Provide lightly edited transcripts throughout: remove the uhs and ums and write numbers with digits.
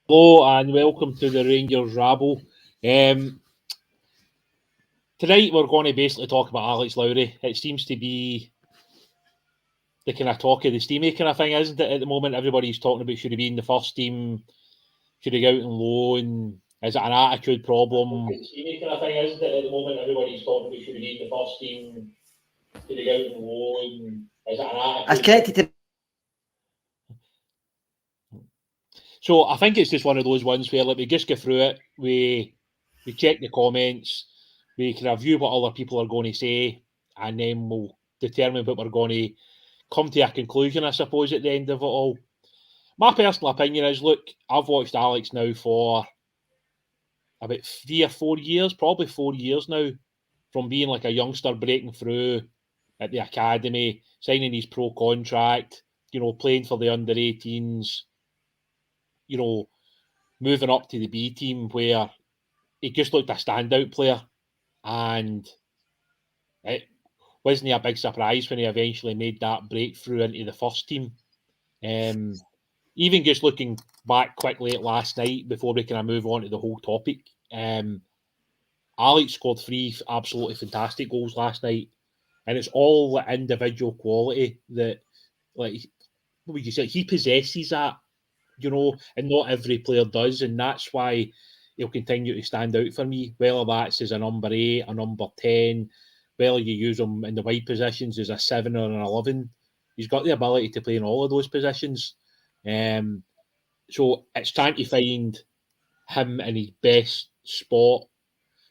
Hello and welcome to the Rangers Rabble. Tonight we're going to basically talk about Alex Lowry. It seems to be the kind of talk of the steamy kind of thing, isn't it? At the moment, everybody's talking about should he be in the first team, should he go out on loan, is it an attitude problem? The steamy kind of thing, isn't it? At the moment, everybody's talking about should he be in the first team, should he go out on loan, is it an attitude? That's connected to. So I think it's just one of those ones where we just go through it, we check the comments, we can review what other people are going to say, and then we'll determine what we're going to come to a conclusion, I suppose, at the end of it all. My personal opinion is, look, I've watched Alex now for about 3 or 4 years, probably 4 years now, from being like a youngster breaking through at the academy, signing his pro contract, playing for the under-18s, moving up to the B team where he just looked a standout player, and it wasn't a big surprise when he eventually made that breakthrough into the first team. Even just looking back quickly at last night before we kind of move on to the whole topic, Alex scored 3 absolutely fantastic goals last night, and it's all the individual quality that, like, what would you say, he possesses that, and not every player does, and that's why he'll continue to stand out for me, whether that's as a number 8, a number 10, whether you use him in the wide positions as a 7 or an 11. He's got the ability to play in all of those positions. So it's trying to find him in his best spot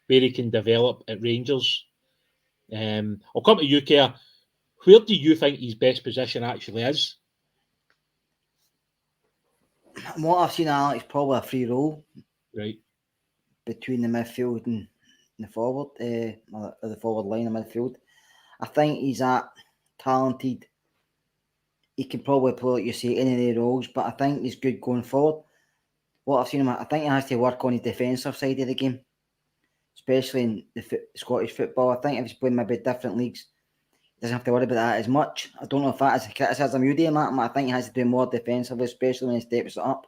where he can develop at Rangers. I'll come to you, Kerr. Where do you think his best position actually is? What I've seen, Alex, probably a free role, right, between the midfield and the forward, or the forward line of midfield. I think he's that talented. He can probably play, like you say, any of the roles, but I think he's good going forward. What I've seen him, I think he has to work on his defensive side of the game, especially in the Scottish football. I think if he's playing maybe different leagues, he doesn't have to worry about that as much. I don't know if that is a criticism you do on that, but I think he has to do more defensively, especially when he steps it up.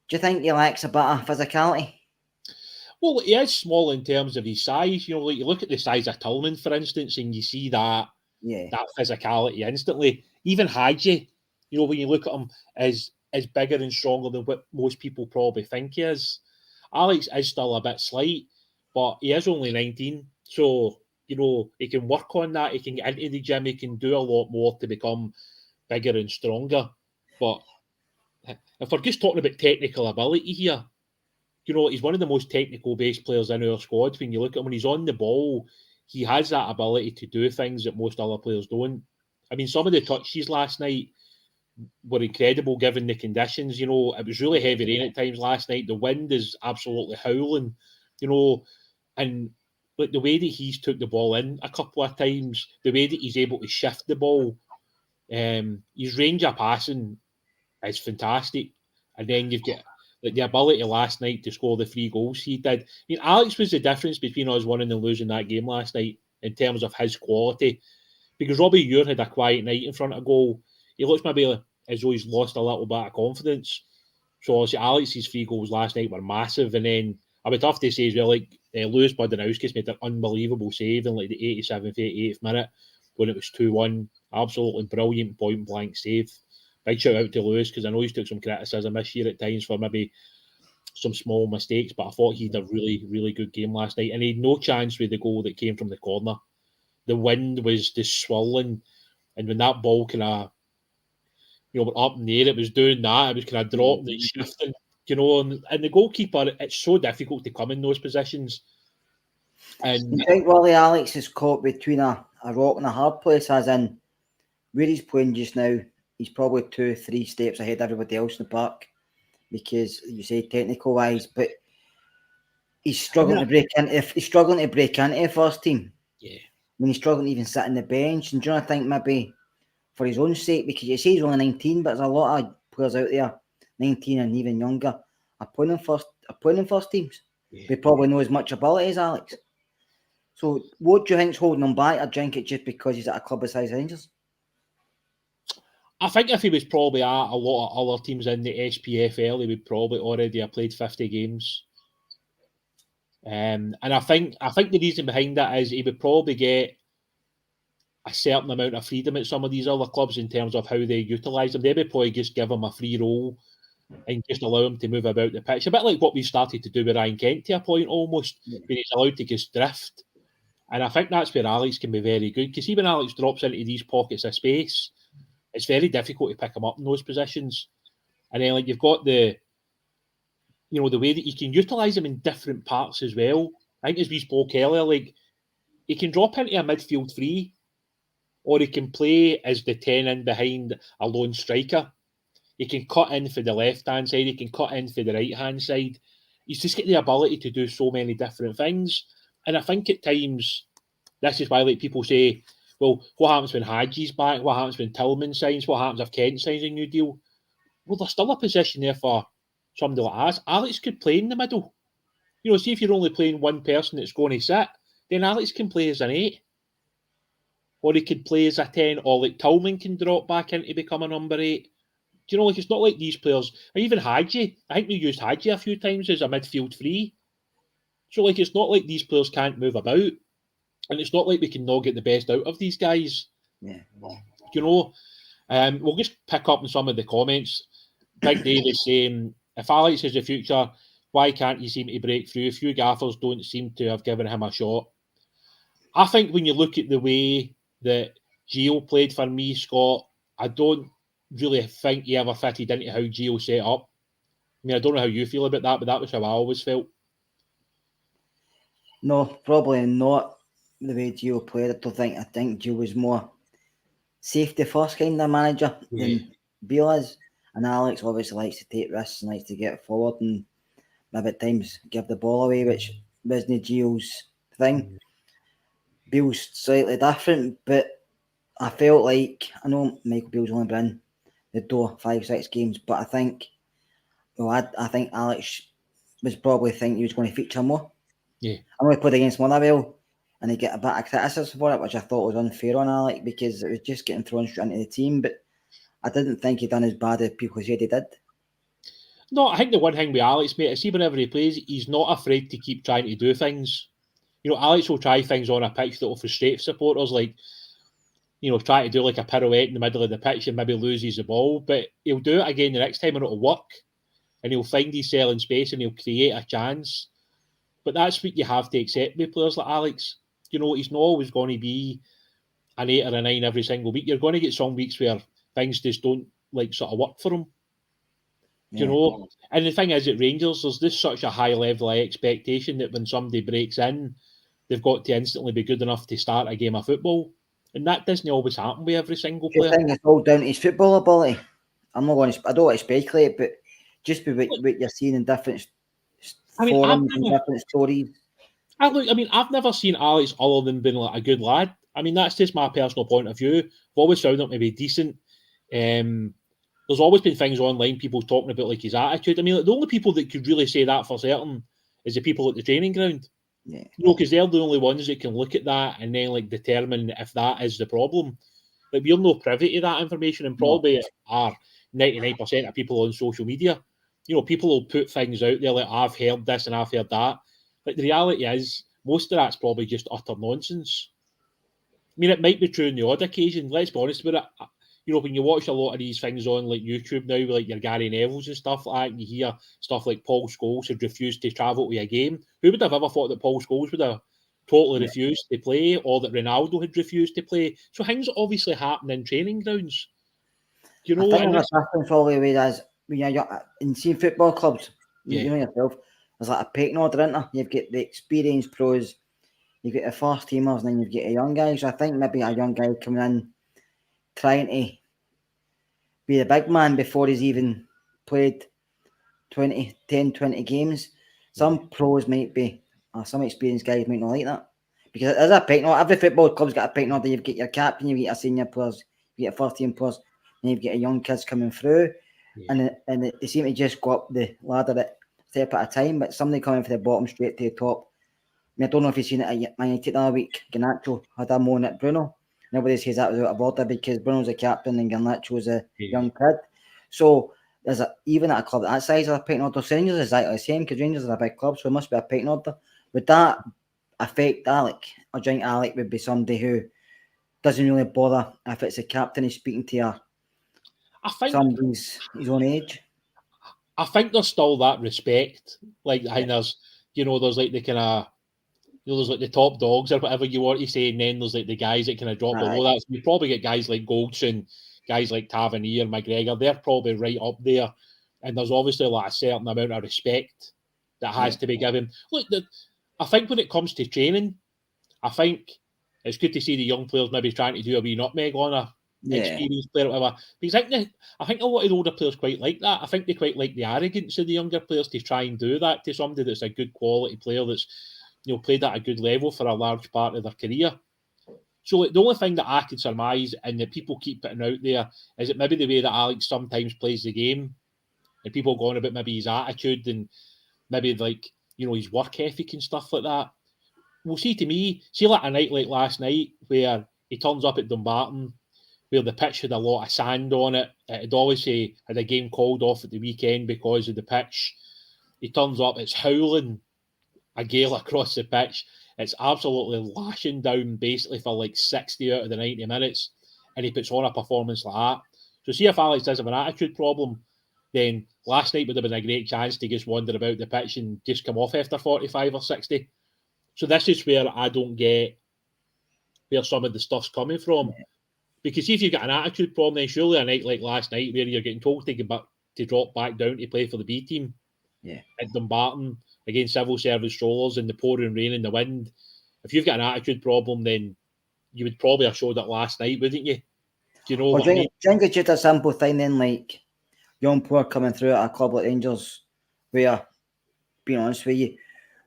Do you think he lacks a bit of physicality? Well, he is small in terms of his size. Like you look at the size of Tillman, for instance, and you see that physicality instantly. Even Hadji, when you look at him, is bigger and stronger than what most people probably think he is. Alex is still a bit slight, but he is only 19. So, he can work on that. He can get into the gym. He can do a lot more to become bigger and stronger. But if we're just talking about technical ability here, he's one of the most technical-based players in our squad. When you look at him, when he's on the ball, he has that ability to do things that most other players don't. I mean, some of the touches last night were incredible given the conditions. It was really heavy rain at times last night. The wind is absolutely howling, and like the way that he's took the ball in a couple of times, the way that he's able to shift the ball, his range of passing is fantastic. And then you've got the ability last night to score the 3 goals he did. I mean, Alex was the difference between us winning and losing that game last night in terms of his quality. Because Robbie Ure had a quiet night in front of goal. He looks maybe as though he's lost a little bit of confidence. So obviously Alex's 3 goals last night were massive. And then I would have to say as well, like Lewis Budinowskis made an unbelievable save in like the 87th, 88th minute when it was 2-1. Absolutely brilliant point blank save. Big shout out to Lewis, because I know he's took some criticism this year at times for maybe some small mistakes, but I thought he did a really, really good game last night. And he had no chance with the goal that came from the corner. The wind was just swirling, and when that ball kind of, went up in the air, it was doing that. It was kind of dropping and shifting, and the goalkeeper, it's so difficult to come in those positions. And I think Willie Alex is caught between a rock and a hard place, as in where he's playing just now. He's probably 2-3 steps ahead of everybody else in the park, because you say technical wise, but he's struggling to break into. He's struggling to break into the first team. Yeah, I mean, he's struggling to even sit on the bench. And do you know, I think maybe for his own sake, because you say he's only 19, but there's a lot of players out there 19 and even younger are playing in first teams. Yeah. They probably know as much ability as Alex. So what do you think's holding him back, or do you think it's just because he's at a club besides Rangers? I think if he was probably at a lot of other teams in the SPFL, he would probably already have played 50 games. And I think the reason behind that is he would probably get a certain amount of freedom at some of these other clubs in terms of how they utilise them. They would probably just give him a free role and just allow him to move about the pitch. A bit like what we started to do with Ryan Kent to a point almost, where he's allowed to just drift. And I think that's where Alex can be very good, because even Alex drops into these pockets of space, it's very difficult to pick him up in those positions. And then you've got the way that you can utilise him in different parts as well. I think as we spoke earlier, he can drop into a midfield three, or he can play as the 10 in behind a lone striker. He can cut in for the left-hand side. He can cut in for the right-hand side. He's just got the ability to do so many different things. And I think at times, this is why people say, well, what happens when Haji's back? What happens when Tillman signs? What happens if Kent signs a new deal? Well, there's still a position there for somebody like Alex. Alex could play in the middle. See if you're only playing one person that's going to sit, then Alex can play as an 8. Or he could play as a 10, or Tillman can drop back in to become a number 8. It's not like these players, or even Haji. I think we used Haji a few times as a midfield free. So, it's not like these players can't move about. And it's not like we can not get the best out of these guys. Yeah. We'll just pick up on some of the comments. Big Davies saying, if Alex is the future, why can't he seem to break through? A few gaffers don't seem to have given him a shot. I think when you look at the way that Gio played for me, Scott, I don't really think he ever fitted into how Gio set up. I mean, I don't know how you feel about that, but that was how I always felt. No, probably not the way Gio played. I think Gio was more safety first kind of manager than Beale is. And Alex obviously likes to take risks and likes to get forward and maybe at times give the ball away, which wasn't Gio's thing. Beale's slightly different, but I felt like, I know Michael Beale's only been in the door 5-6 games, but I think Alex was probably thinking he was going to feature more. Yeah. I know he played against Motherwell and he get a bit of criticism for it, which I thought was unfair on Alex because it was just getting thrown straight into the team, but I didn't think he'd done as bad as people said he did. No, I think the one thing with Alex, mate, is see whenever he plays, he's not afraid to keep trying to do things. Alex will try things on a pitch that will frustrate supporters, try to do a pirouette in the middle of the pitch and maybe loses the ball, but he'll do it again the next time and it'll work. And he'll find his cell in space and he'll create a chance. But that's what you have to accept with players like Alex. He's not always going to be an 8 or a 9 every single week. You're going to get some weeks where things just don't sort of work for him. And the thing is, at Rangers, there's this such a high level of expectation that when somebody breaks in, they've got to instantly be good enough to start a game of football. And that doesn't always happen with every single player. I think it's all down to his football ability. I don't want to speculate, but just with what you're seeing in different forums and different stories. I've never seen Alex other than being a good lad. That's just my personal point of view. I've always found him to be decent. There's always been things online, people talking about his attitude. The only people that could really say that for certain is the people at the training ground. Yeah. Because they're the only ones that can look at that and then determine if that is the problem. We're not privy to that information, and probably are 99% of people on social media. People will put things out there I've heard this and I've heard that. But the reality is, most of that's probably just utter nonsense. It might be true on the odd occasion. Let's be honest with it. When you watch a lot of these things on YouTube now, with your Gary Nevilles and stuff like that, and you hear stuff like Paul Scholes had refused to travel to a game. Who would have ever thought that Paul Scholes would have totally refused to play, or that Ronaldo had refused to play? So things obviously happen in training grounds. I think there's a difference probably with as when you're in seeing football clubs, you know yourself, there's a pecking order, isn't there? You've got the experienced pros, you've got the first teamers, and then you've got the young guys. So I think maybe a young guy coming in trying to be the big man before he's even played 20 games. Some pros might be, or some experienced guys might not like that. Because there's a pecking order. Every football club's got a pecking order. You've got your captain, you've got your senior players, you've got your first team players, and you've got your young kids coming through. and they seem to just go up the ladder at step at a time. But somebody coming from the bottom straight to the top. I mean, I don't know if you've seen it at Man United the other week. Garnacho had a moan at Bruno. Nobody says that was out of order because Bruno's a captain and Garnacho was a young kid. So there's even at a club that size of a pecking order. So Rangers is exactly the same because Rangers are a big club, so it must be a pecking order. Would that affect Alec? Or do you think Alec would be somebody who doesn't really bother if it's a captain he's speaking to somebody's his own age? I think there's still that respect. Like, I think there's, there's like the kind of, there's like the top dogs or whatever you want to say, and then there's like the guys that kind of drop below that. So you probably get guys like Goldson, guys like Tavernier, McGregor. They're probably right up there, and there's obviously like a certain amount of respect that has to be given. Look, I think when it comes to training, I think it's good to see the young players maybe trying to do a wee nutmeg on a experienced player or whatever. Because I think a lot of the older players quite like that. I think they quite like the arrogance of the younger players to try and do that to somebody that's a good quality player that's played at a good level for a large part of their career. So like, the only thing that I can surmise and that people keep putting out there is that maybe the way that Alex sometimes plays the game and people go on about maybe his attitude and maybe like, his work ethic and stuff like that. Well, see, to me, like a night like last night where he turns up at Dumbarton, where the pitch had a lot of sand on it. It had obviously had a game called off at the weekend because of the pitch. He turns up, it's howling a gale across the pitch. It's absolutely lashing down basically for like 60 out of the 90 minutes, and he puts on a performance like that. So see if Alex does have an attitude problem, then last night would have been a great chance to just wander about the pitch and just come off after 45 or 60. So this is where I don't get where some of the stuff's coming from. Yeah. Because if you've got an attitude problem, then surely a night like last night where you're getting told to drop back down to play for the B team at Dumbarton against civil service rollers in the pouring rain and the wind, if you've got an attitude problem, then you would probably have showed it last night, wouldn't you? Do you know what I mean? Do you think it's just a simple thing then, like young player coming through at a club like Rangers, where, being honest with you,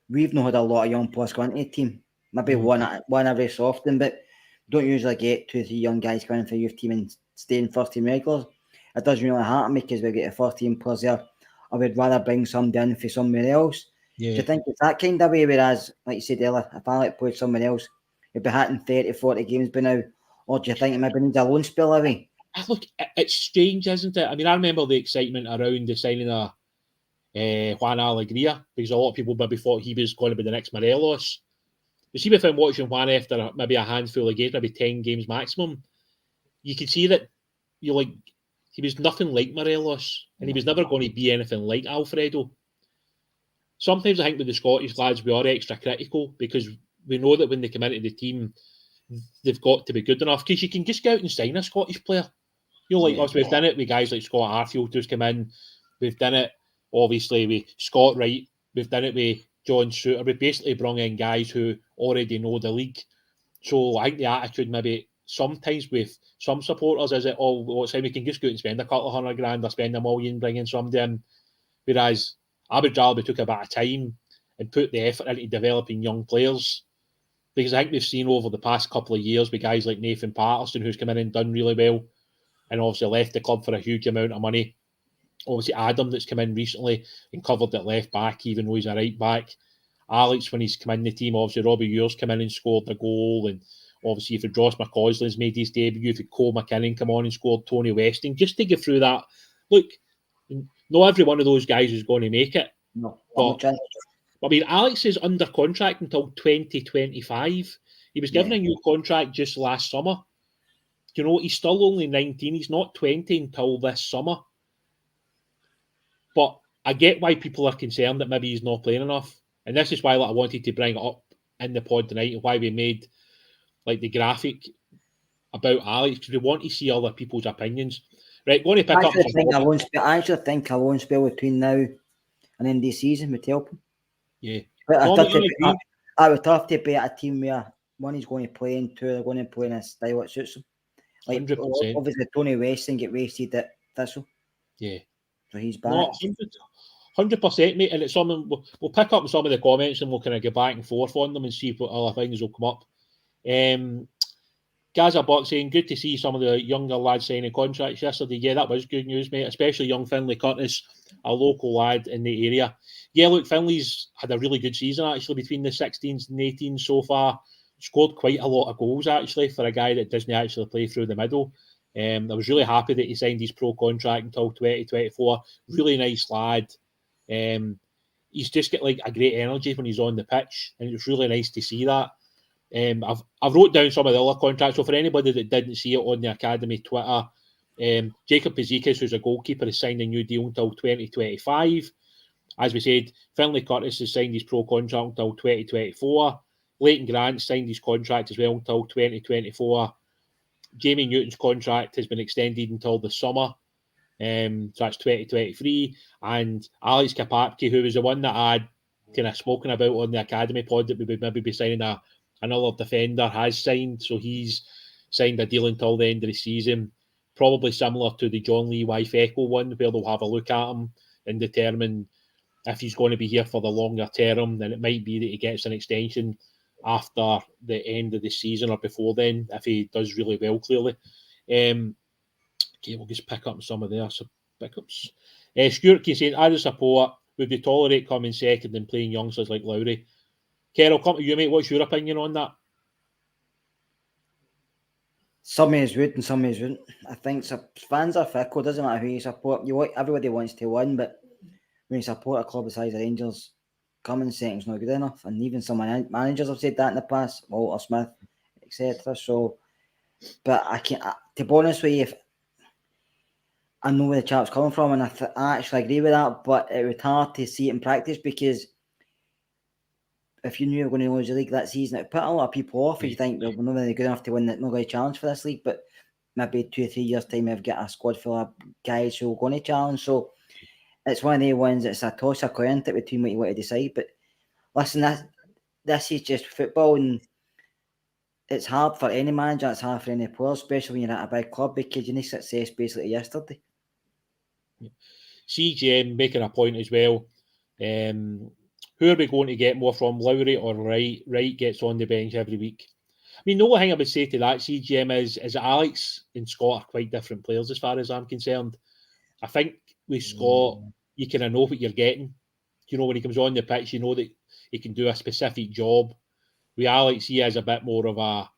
we've not had a lot of young players going into the team. Maybe one every so often, but we don't usually get 2 or 3 young guys coming for the youth team and staying first team regulars. It doesn't really happen because we get a first team players there. I would rather bring somebody in for somewhere else. Yeah. Do you think it's that kind of way? Whereas, like you said earlier, if Alec played somewhere else, he'd be hitting 30, 40 games by now. Or do you think he maybe needs a loan spell away? Look, it's strange, isn't it? I mean, I remember the excitement around the signing of Juan Alegría, because a lot of people maybe thought he was going to be the next Morelos. You see, if I'm watching Juan after maybe a handful of games, maybe 10 games maximum, you can see that he was nothing like Morelos, and he was never going to be anything like Alfredo. Sometimes I think with the Scottish lads, we are extra critical because we know that when they come into the team, they've got to be good enough. Because you can just go out and sign a Scottish player. Us, we've done it with guys like Scott Arfield who's come in. We've done it, obviously, with Scott Wright. We've done it with John Suter. We've basically brought in guys who already know the league. So I think the attitude maybe sometimes with some supporters is it, we can just go out and spend a couple of $100,000 or spend $1 million bringing somebody in. Whereas I would rather we took a bit of time and put the effort into developing young players. Because I think we've seen over the past couple of years with guys like Nathan Patterson, who's come in and done really well, and obviously left the club for a huge amount of money. Obviously Adam, that's come in recently and covered at left back, even though he's a right back. Alex, when he's come in the team, obviously Robbie Ewer's come in and scored the goal, and obviously if Ross McCausland's made his debut, if Cole McKinnon come on and scored Tony Westing, just to go through that. Look, not every one of those guys is going to make it. No, I mean, Alex is under contract until 2025. He was given a new contract just last summer. He's still only 19. He's not 20 until this summer. But I get why people are concerned that maybe he's not playing enough. And this is why I wanted to bring it up in the pod tonight and why we made the graphic about Alex, because we want to see other people's opinions. Right, going to pick up some... I actually think a loan spell between now and the end of the season would help him. Yeah. I would have to be at a team where one is going to play and two are going to play in a style that suits him. 100%. Obviously, Tony Westing get wasted at Thistle. Yeah. So he's back. No, 100%, mate. And it's something we'll pick up some of the comments and we'll kind of go back and forth on them and see what other things will come up. Gaza Buck saying, good to see some of the younger lads signing contracts yesterday. Yeah, that was good news, mate, especially young Finlay Curtis, a local lad in the area. Yeah, look, Finlay's had a really good season, actually, between the 16s and 18s so far. Scored quite a lot of goals, actually, for a guy that doesn't actually play through the middle. I was really happy that he signed his pro contract until 2024. Really nice lad. He's just got like a great energy when he's on the pitch, and it's really nice to see that. I've wrote down some of the other contracts. So for anybody that didn't see it on the Academy Twitter, Jacob Pazikis, who's a goalkeeper, has signed a new deal until 2025. As we said, Finlay Curtis has signed his pro contract until 2024. Leighton Grant signed his contract as well until 2024. Jamie Newton's contract has been extended until the summer. So that's 2023. And Alex Kapapki, who was the one that I'd kind of spoken about on the Academy pod that we would maybe be signing another defender, has signed. So he's signed a deal until the end of the season, probably similar to the John Lee Waifeko one, where they'll have a look at him and determine if he's going to be here for the longer term. Then it might be that he gets an extension after the end of the season or before then, if he does really well, clearly. Okay, we'll just pick up some of their pickups. Stuart keeps saying, as a support, would they tolerate coming second and playing youngsters like Lowry? Kerr, I'll come to you, mate. What's your opinion on that? Some of us would and some of us wouldn't. I think fans are fickle. Doesn't matter who you support. Everybody wants to win, but when you support a club the size of Rangers, coming second's not good enough. And even some managers have said that in the past, Walter Smith, etc. So, but I can't. To be honest with you, if I know where the chap's coming from, and I actually agree with that, but it would hard to see it in practice, because if you knew you were going to lose the league that season, it would put a lot of people off. If you think, well, we're not really good enough to win, not going to challenge for this league, but maybe 2 or 3 years' time, we've got a squad full of guys who are going to challenge. So it's one of the ones that's a toss a coin between what you want to decide. But listen, this is just football, and it's hard for any manager, it's hard for any player, especially when you're at a big club, because you need success basically yesterday. CGM making a point as well. Who are we going to get more from, Lowry or Wright? Wright gets on the bench every week. I mean, the only thing I would say to that, CGM, is that Alex and Scott are quite different players as far as I'm concerned. I think with Scott, you kind of know what you're getting. You know, when he comes on the pitch, you know that he can do a specific job. With Alex, he has a bit more of a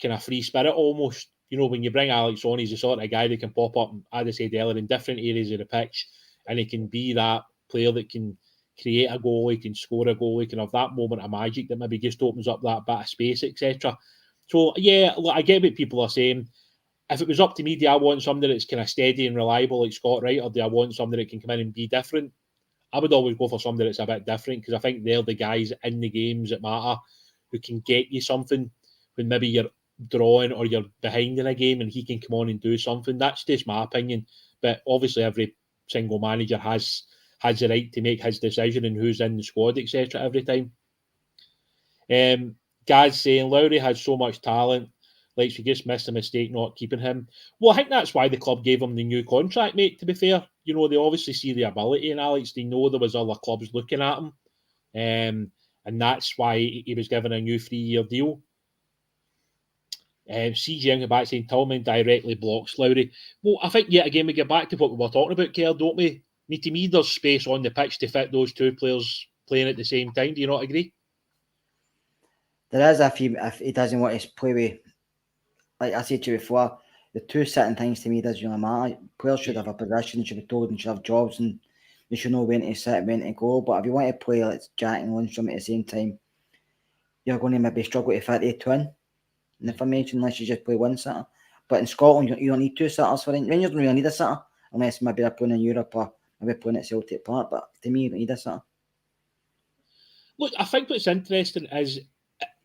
kind of free spirit almost. You know, when you bring Alex on, he's the sort of guy that can pop up, as I said earlier, in different areas of the pitch, and he can be that player that can create a goal, he can score a goal, he can have that moment of magic that maybe just opens up that bit of space, etc. So, yeah, look, I get what people are saying. If it was up to me, do I want somebody that's kind of steady and reliable like Scott Wright, or do I want somebody that can come in and be different? I would always go for somebody that's a bit different, because I think they're the guys in the games that matter, who can get you something when maybe you're drawing or you're behind in a game, and he can come on and do something. That's just my opinion. But obviously every single manager has the right to make his decision and who's in the squad, etc. every time. Gaz saying Lowry has so much talent, like we just missed a mistake not keeping him. Well, I think that's why the club gave him the new contract, mate, to be fair. You know, they obviously see the ability in Alex. They know there was other clubs looking at him. And that's why he was given a new 3-year deal. CGM came back saying Tillman directly blocks Lowry. Well, I think yet again we get back to what we were talking about, Kerr, don't we? I mean, to me, there's space on the pitch to fit those two players playing at the same time. Do you not agree? There is, if he doesn't want to play with, like I said to you before, the two sitting things to me doesn't really matter. Players should have a position, should be told, and should have jobs, and they should know when to sit and when to go. But if you want to play like Jack and Lundstrom at the same time, you're going to maybe struggle to fit the twin in the formation unless you just play one sitter. But in Scotland, you don't need two sitters for it. Rangers don't really need a sitter unless maybe they're playing in Europe or maybe playing at Celtic Park. But to me, you don't need a sitter. Look, I think what's interesting is,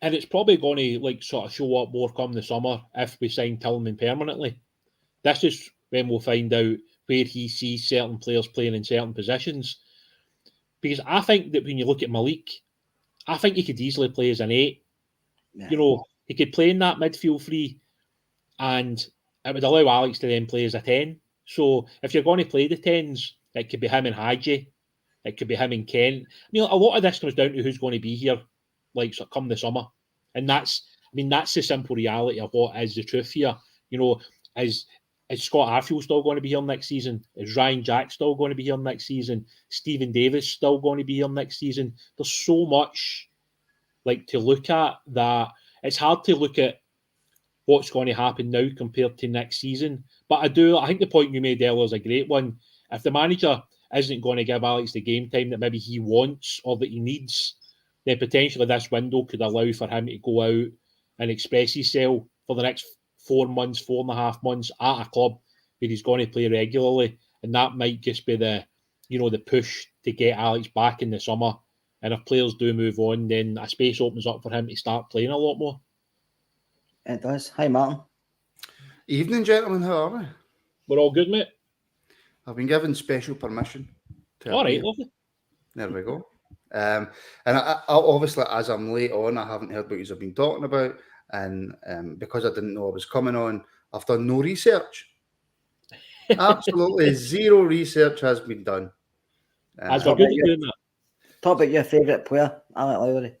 and it's probably going to like sort of show up more come the summer if we sign Tillman permanently. This is when we'll find out where he sees certain players playing in certain positions. Because I think that when you look at Malik, I think he could easily play as an 8. Yeah. You know, he could play in that midfield free, and it would allow Alex to then play as a 10. So if you're going to play the 10s, it could be him and Hadji. It could be him and Kent. I mean, a lot of this comes down to who's going to be here, like, come the summer. And that's mean, that's the simple reality of what is the truth here. You know, is Scott Arfield still going to be here next season? Is Ryan Jack still going to be here next season? Stephen Davis still going to be here next season? There's so much to look at that it's hard to look at what's going to happen now compared to next season. But I think the point you made earlier is a great one. If the manager isn't going to give Alex the game time that maybe he wants or that he needs, then potentially this window could allow for him to go out and express himself for the next 4 months, 4.5 months at a club where he's going to play regularly. And that might just be the push to get Alex back in the summer. And if players do move on, then a space opens up for him to start playing a lot more. It does. Hi, Martin. Evening, gentlemen. How are we? We're all good, mate. I've been given special permission. All right, lovely. There we go. And I obviously, as I'm late on, I haven't heard what you've been talking about. And because I didn't know I was coming on, I've done no research. Absolutely zero research has been done. As we're good at doing that. Talk about your favourite player, Alex Lowry.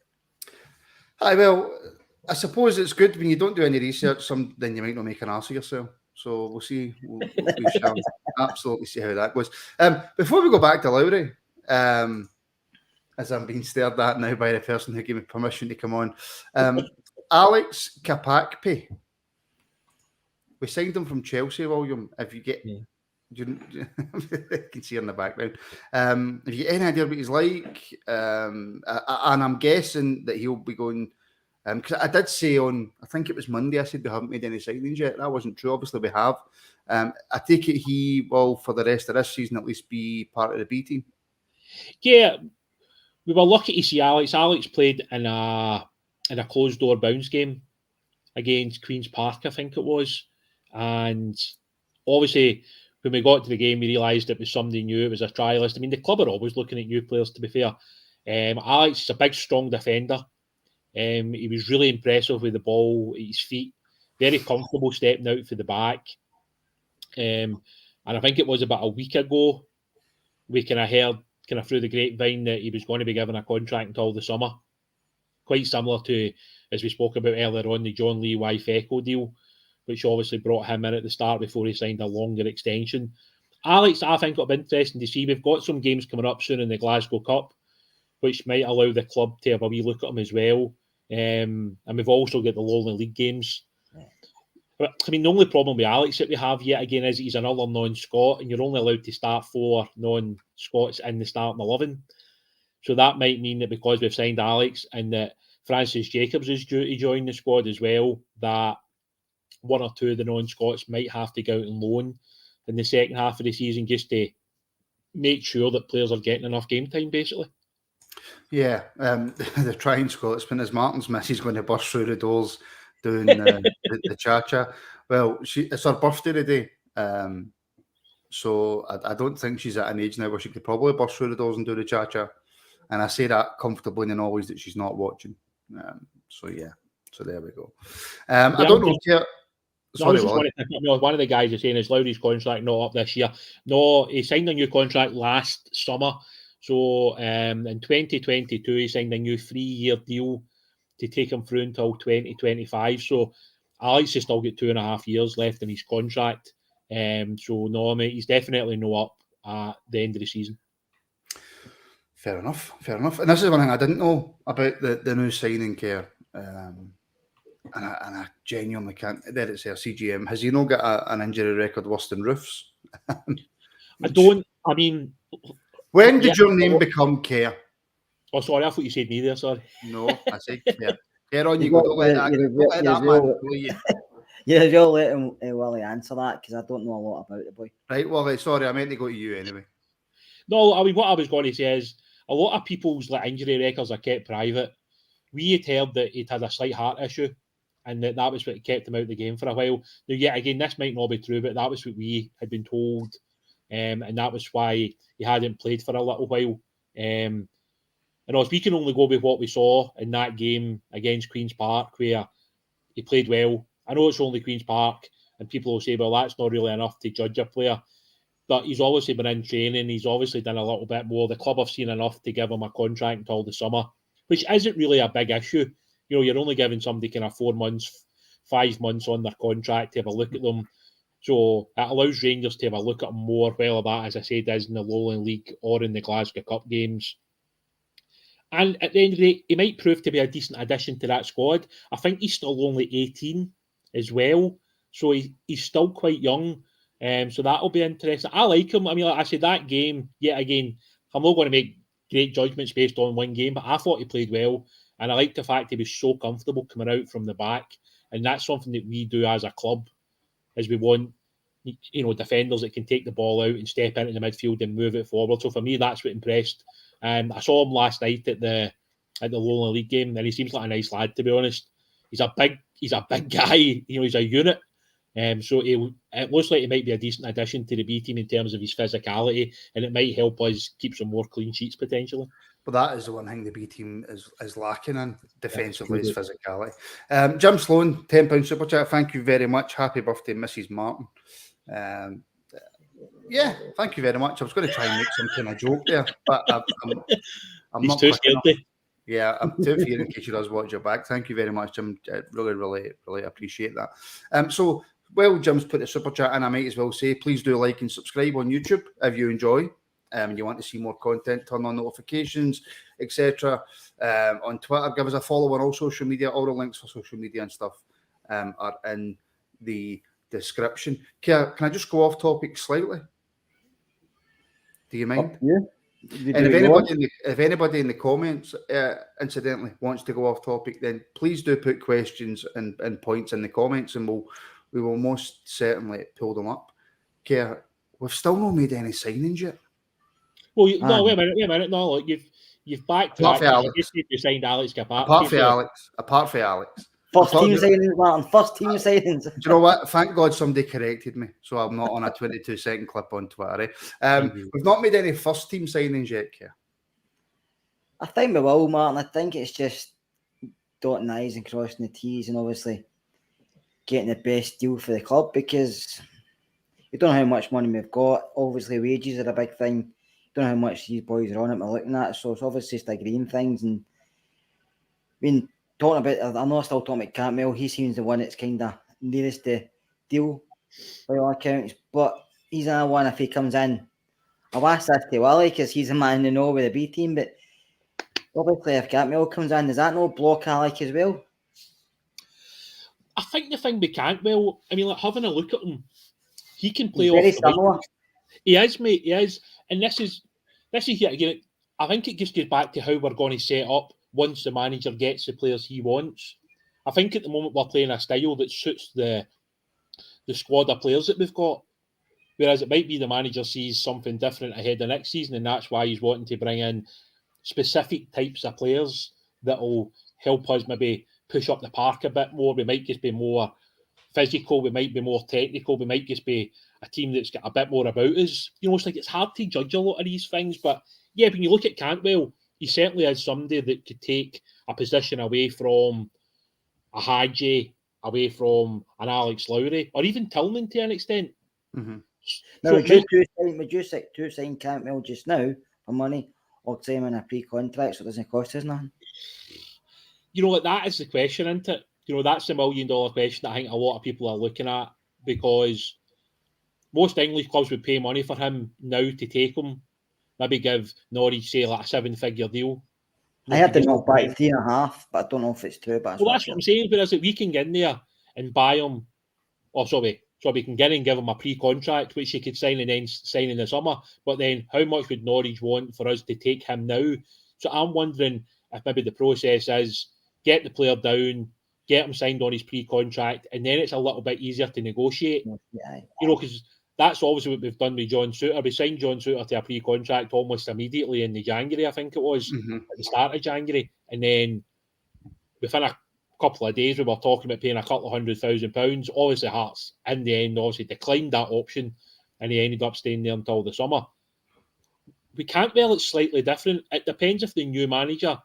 Well, I suppose it's good when you don't do any research, then you might not make an ass of yourself. So we'll see. We shall absolutely see how that goes. Before we go back to Lowry, as I'm being stared at now by the person who gave me permission to come on, Alex Kapakpe. We signed him from Chelsea, William. If you get... Yeah. You can see in the background. If you get any idea what he's like, and I'm guessing that he'll be going... Because I did say on, I think it was Monday, I said we haven't made any signings yet. That wasn't true. Obviously, we have. I take it he will, for the rest of this season, at least be part of the B team. Yeah, we were lucky to see Alex. Alex played in a closed door bounce game against Queen's Park, I think it was. And obviously, when we got to the game, we realised it was somebody new. It was a trialist. I mean, the club are always looking at new players, to be fair. Alex is a big, strong defender. He was really impressive with the ball at his feet. Very comfortable stepping out for the back. And I think it was about a week ago, we heard through the grapevine that he was going to be given a contract until the summer. Quite similar to, as we spoke about earlier on, the John Lee Waifeko deal, which obviously brought him in at the start before he signed a longer extension. Alex, I think it'll be interesting to see. We've got some games coming up soon in the Glasgow Cup, which might allow the club to have a wee look at him as well. And we've also got the Lowland League games. But, I mean, the only problem with Alex that we have yet again is he's another non-Scot, and you're only allowed to start 4 non-Scots in the starting 11. So that might mean that because we've signed Alex and that Francis Jacobs is due to join the squad as well, that 1 or 2 of the non-Scots might have to go out on loan in the second half of the season just to make sure that players are getting enough game time, basically. Yeah, the trying Scotsman is Martin's missus going to burst through the doors doing the cha-cha. Well, it's her birthday today, so I don't think she's at an age now where she could probably burst through the doors and do the cha-cha. And I say that comfortably in the knowledge that she's not watching. So there we go. I don't know. Sorry, one of the guys is saying is Lowry's contract not up this year. No, he signed a new contract last summer. So in 2022, he signed a new 3-year deal to take him through until 2025. So Alex has still got 2.5 years left in his contract. So no, mate, he's definitely no up at the end of the season. Fair enough. And this is one thing I didn't know about the new signing care. And I genuinely can't. There it's there, CGM. Has he not got an injury record worse than Roof's? I don't. I mean, when did your name become Care? Oh, sorry, I thought you said me there. Sorry. No, I said Care. Care on you go. Don't let that man bully you. Yeah, you'll let him Willie answer that because I don't know a lot about the boy. Right, well, sorry, I meant to go to you anyway. No, I mean, what I was going to say is a lot of people's injury records are kept private. We had heard that he'd had a slight heart issue and that was what kept him out of the game for a while. Now, yet again, this might not be true, but that was what we had been told. And that was why he hadn't played for a little while. And also, we can only go with what we saw in that game against Queen's Park, where he played well. I know it's only Queen's Park, and people will say, well, that's not really enough to judge a player. But he's obviously been in training. He's obviously done a little bit more. The club have seen enough to give him a contract until the summer, which isn't really a big issue. you're only giving somebody kind of 4 months, 5 months on their contract to have a look at them. So it allows Rangers to have a look at them more, whether that, as I said, is in the Lowland League or in the Glasgow Cup games. And at the end of the day, he might prove to be a decent addition to that squad. I think he's still only 18 as well, so he's still quite young. So that'll be interesting. I like him. I mean, like I said, that game, yet again, I'm not going to make great judgments based on one game, but I thought he played well. And I like the fact he was so comfortable coming out from the back. And that's something that we do as a club, is we want, defenders that can take the ball out and step into the midfield and move it forward. So for me, that's what impressed. I saw him last night at the Lowland League game, and he seems like a nice lad, to be honest. He's a big guy. He's a unit. So it looks like he might be a decent addition to the B team in terms of his physicality, and it might help us keep some more clean sheets potentially. But that is the one thing the B team is lacking in defensively, is physicality. Jim Sloan, £10 super chat. Thank you very much. Happy birthday, Mrs. Martin. Yeah, thank you very much. I was going to try and make some kind of joke there, but I'm He's not too scared. Yeah, I'm too feared in case you does watch your back. Thank you very much, Jim. I really appreciate that. So, well, Jim's put the super chat in. I might as well say, please do like and subscribe on YouTube if you enjoy. You want to see more content, turn on notifications, etc. On Twitter, give us a follow on all social media. All the links for social media and stuff are in the description. Can I just go off topic slightly? Do you mind? Yeah. And if anybody in the comments, incidentally, wants to go off topic, then please do put questions and points in the comments, and we will most certainly pull them up. Okay, we've still not made any signings yet. Well, no, wait a minute. No, look, you've backed apart for Alex. You signed Alex Capati. Apart for Alex. First team signings, Martin. First team signings. Do you know what? Thank God somebody corrected me, so I'm not on a 22-second clip on Twitter. We've not made any first team signings yet, Keir. I think we will, Martin. I think it's just dotting the I's and crossing the T's, and obviously getting the best deal for the club, because you don't know how much money we've got. Obviously, wages are a big thing. You don't know how much these boys are on it. We're looking at, so it's obviously just agreeing things. And I mean, talking about, I know I'm still talking about Cantwell. He seems the one that's kind of nearest the deal by all accounts. But he's another one, if he comes in. I've asked this to Wally because he's a man to know with the B team. But obviously, if Cantwell comes in, does that not block Alec as well? I think the thing with Cantwell, I mean, like having a look at him, he can play He's off very the similar. wing. He is, mate. He is. And this is here again. I think it just goes back to how we're going to set up once the manager gets the players he wants. I think at the moment we're playing a style that suits the squad of players that we've got. Whereas it might be the manager sees something different ahead of next season, and that's why he's wanting to bring in specific types of players that will help us maybe push up the park a bit more. We might just be more physical, we might be more technical, we might just be a team that's got a bit more about us. It's like it's hard to judge a lot of these things, but yeah, when you look at Cantwell, he certainly is somebody that could take a position away from a Hadji, away from an Alex Lowry, or even Tillman to an extent. Mm-hmm. Now, would you sign Cantwell just now for money, or sign him in a pre-contract so it doesn't cost us nothing? That is the question, isn't it? That's the $1 million question that I think a lot of people are looking at, because most English clubs would pay money for him now to take him. Maybe give Norwich, say, like a 7-figure deal. I had to knock back 3.5, but I don't know if it's true. But that's what I'm saying. Whereas we can get in there and buy him, we can get in and give him a pre-contract, which he could sign and then sign in the summer. But then how much would Norwich want for us to take him now? So I'm wondering if maybe the process is get the player down, get him signed on his pre-contract, and then it's a little bit easier to negotiate. Yeah. Because that's obviously what we've done with John Souttar. We signed John Souttar to a pre-contract almost immediately in the January, I think it was, at the start of January. And then within a couple of days, we were talking about paying a couple of £100,000. Obviously, Hearts, in the end, obviously declined that option, and he ended up staying there until the summer. We can't well, it's slightly different. It depends if the new manager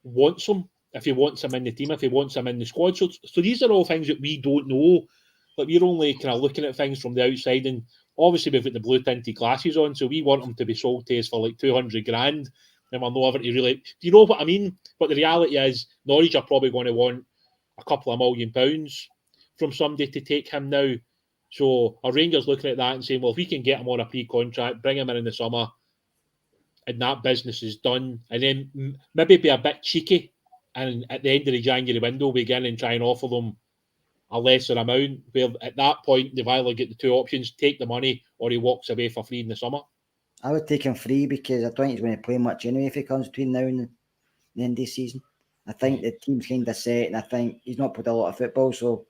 wants him, if he wants him in the team, if he wants him in the squad. So these are all things that we don't know. Like, we're only kind of looking at things from the outside, and obviously we've got the blue tinted glasses on, so we want them to be sold to us for like 200 grand. and we're not ever to really. Do you know what I mean? But the reality is, Norwich are probably going to want a couple of £1 million from somebody to take him now. So our Rangers looking at that and saying, well, if we can get him on a pre-contract, bring him in the summer, and that business is done, and then maybe be a bit cheeky, and at the end of the January window, begin and try and offer them a lesser amount, where at that point, they've either get the two options, take the money, or he walks away for free in the summer. I would take him free because I don't think he's going to play much anyway if he comes between now and the end of the season. I think the team's kind of set, and I think he's not played a lot of football, so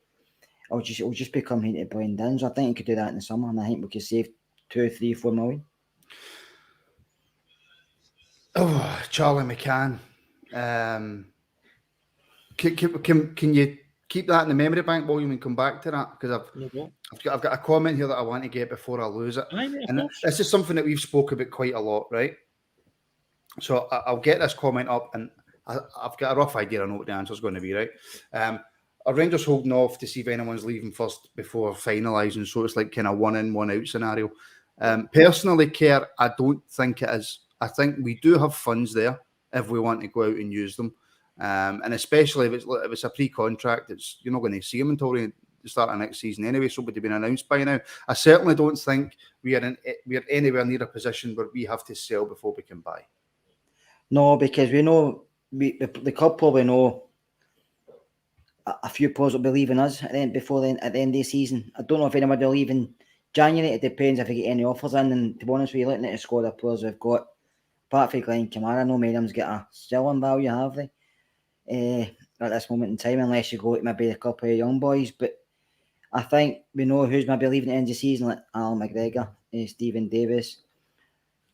it'll just become him to blend in. So I think he could do that in the summer, and I think we could save 2, 3, 4 million. Oh, Charlie McCann. Can you keep that in the memory bank, William, and come back to that? Because I've got a comment here that I want to get before I lose it. And this is something that we've spoke about quite a lot, right? So I'll get this comment up, and I've got a rough idea. I know what the answer is going to be, right? Are Rangers holding off to see if anyone's leaving first before finalising? So it's like kind of 1 in, 1 out scenario. Personally, Kerr, I don't think it is. I think we do have funds there if we want to go out and use them. And especially if it's a pre-contract, you're not going to see them until the start of next season anyway. So would have been announced by now. I certainly don't think we are anywhere near a position where we have to sell before we can buy. No, because we know the club probably know a few players will be leaving us at the end of the season. I don't know if anybody will leave in January. It depends if we get any offers in. And to be honest with you, looking at the squad of players we've got, apart from Glenn Kamara, no many of them's got a selling value, have they? At this moment in time, unless you go to maybe a couple of young boys. But I think we know who's maybe leaving at the end of the season, like Alan McGregor, Stephen Davis.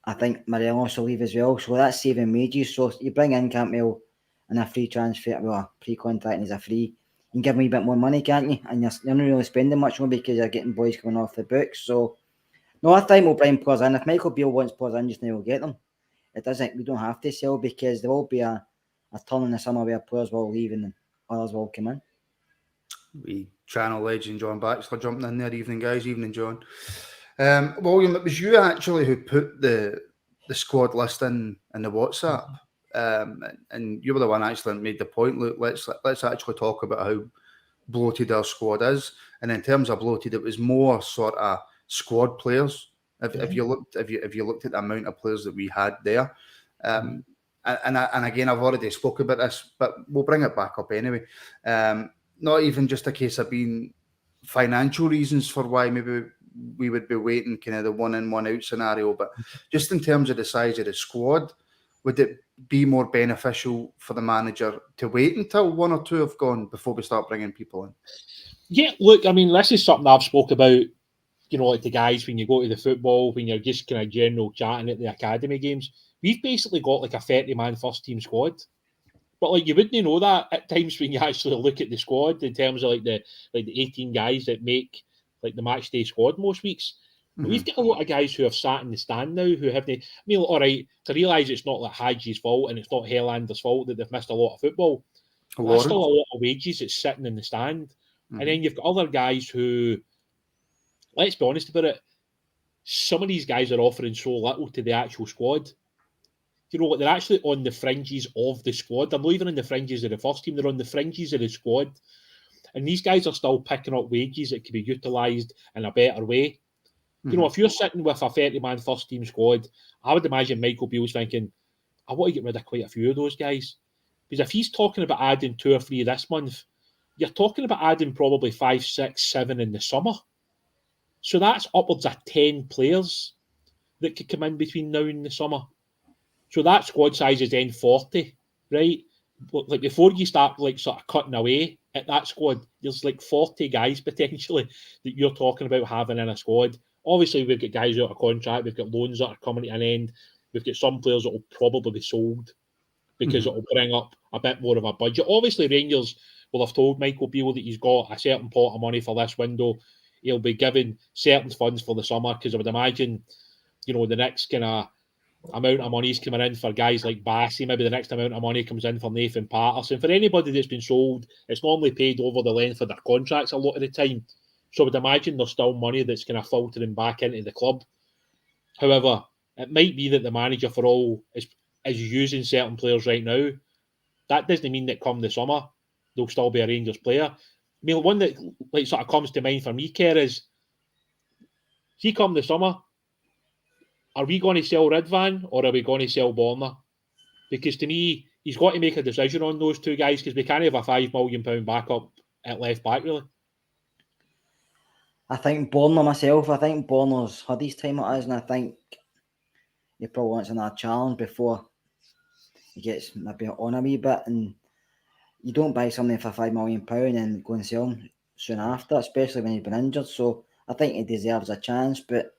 I think Morelos will leave as well. So that's saving wages. So you bring in Cantwell and a free transfer, well, a pre-contract and he's a free. You can give him a bit more money, can't you? And you're not really spending much more because you're getting boys coming off the books. So, no, I think we'll bring players in. If Michael Beale wants players in just now, we'll get them. We don't have to sell because there will be a turn in the summer where players will leave and others will come in. We channel legend John Baxter jumping in there. Evening, guys. Evening, John. William, it was you actually who put the squad list in the WhatsApp. And you were the one actually made the point. Look, let's actually talk about how bloated our squad is. And in terms of bloated, it was more sort of squad players. If you looked at the amount of players that we had there, and again, I've already spoke about this, but we'll bring it back up anyway. Not even just a case of being financial reasons for why maybe we would be waiting kind of the 1 in, 1 out scenario, but just in terms of the size of the squad, would it be more beneficial for the manager to wait until 1 or 2 have gone before we start bringing people in? Yeah, look, I mean, this is something I've spoke about, you know, like the guys when you go to the football, when you're just kind of general chatting at the academy games. We've basically got like a 30-man first-team squad. But like you wouldn't know that at times when you actually look at the squad in terms of like the 18 guys that make like the match day squad most weeks. Mm-hmm. We've got a lot of guys who have sat in the stand now who haven't. I mean, all right, to realise it's not like Hadji's fault and it's not Helander's fault that they've missed a lot of football. There's still a lot of wages that's sitting in the stand. Mm-hmm. And then you've got other guys who, let's be honest about it, some of these guys are offering so little to the actual squad. You know what? They're actually on the fringes of the squad. They're not even on the fringes of the first team. They're on the fringes of the squad. And these guys are still picking up wages that can be utilised in a better way. Mm-hmm. You know, if you're sitting with a 30-man first team squad, I would imagine Michael Beale's thinking, I want to get rid of quite a few of those guys. Because if he's talking about adding 2 or 3 this month, you're talking about adding probably 5, 6, 7 in the summer. So that's upwards of 10 players that could come in between now and the summer. So that squad size is then 40, right? Like before you start like sort of cutting away at that squad, there's like 40 guys potentially that you're talking about having in a squad. Obviously, we've got guys out of contract, we've got loans that are coming to an end, we've got some players that will probably be sold because it will bring up a bit more of a budget. Obviously, Rangers will have told Michael Beale that he's got a certain pot of money for this window. He'll be given certain funds for the summer because I would imagine, you know, the next kind of amount of money is coming in for guys like Bassey. Maybe the next amount of money comes in for Nathan Patterson. For anybody that's been sold, it's normally paid over the length of their contracts a lot of the time. So I would imagine there's still money that's kind of filtering back into the club. However, it might be that the manager for all is is using certain players right now, that doesn't mean that come the summer they'll still be a Rangers player. I mean, one that like sort of comes to mind for me, Kerr, is see come the summer, are we going to sell Ridvan or are we going to sell Borna? Because to me, he's got to make a decision on those two guys because we can't have a £5 million backup at left back, really. I think Borna myself, I think Borna's had his time at us, and I think he probably wants another challenge before he gets maybe on a wee bit. And you don't buy something for £5 million and go and sell him soon after, especially when he's been injured. So I think he deserves a chance. But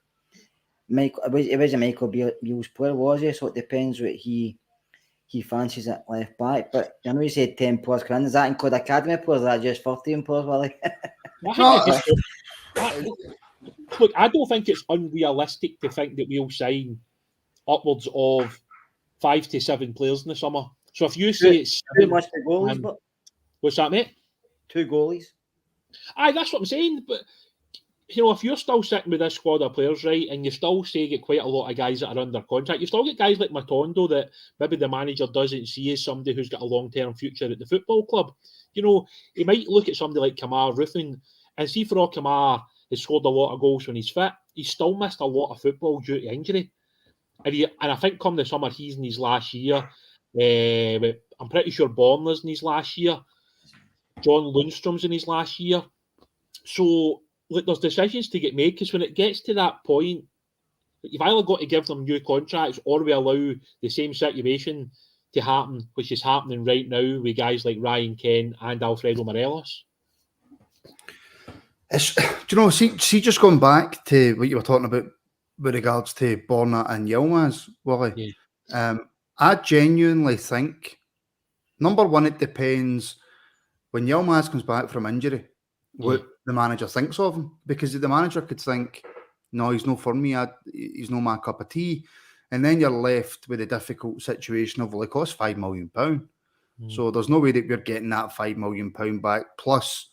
it wasn't Michael Beale's player, was he? So it depends what he fancies at left back. But I know you said 10 players come in. Does that include academy players? Or is that just 13 players, Willie? Look, I don't think it's unrealistic to think that we'll sign upwards of 5 to 7 players in the summer. So if you say it's 7, much the goalies, but what's that, mate? 2 goalies. Aye, that's what I'm saying. But you know, if you're still sitting with this squad of players, right, and you still say get quite a lot of guys that are under contract, you still get guys like Matondo that maybe the manager doesn't see as somebody who's got a long-term future at the football club. You know, he might look at somebody like Kamar Ruffin and see for all Kamar has scored a lot of goals when he's fit. He's still missed a lot of football due to injury. And I think come the summer, he's in his last year. I'm pretty sure Borna's in his last year. John Lundstrom's in his last year. So, look, there's decisions to get made because when it gets to that point, you've either got to give them new contracts or we allow the same situation to happen, which is happening right now with guys like Ryan Kent and Alfredo Morelos. Do you know, see, just going back to what you were talking about with regards to Borna and Yilmaz, Willie, I genuinely think, number one, it depends when Yilmaz comes back from injury, what the manager thinks of him. Because the manager could think, no, he's no for me, he's no my cup of tea. And then you're left with a difficult situation of, well, it costs £5 million. So there's no way that we're getting that £5 million back. Plus,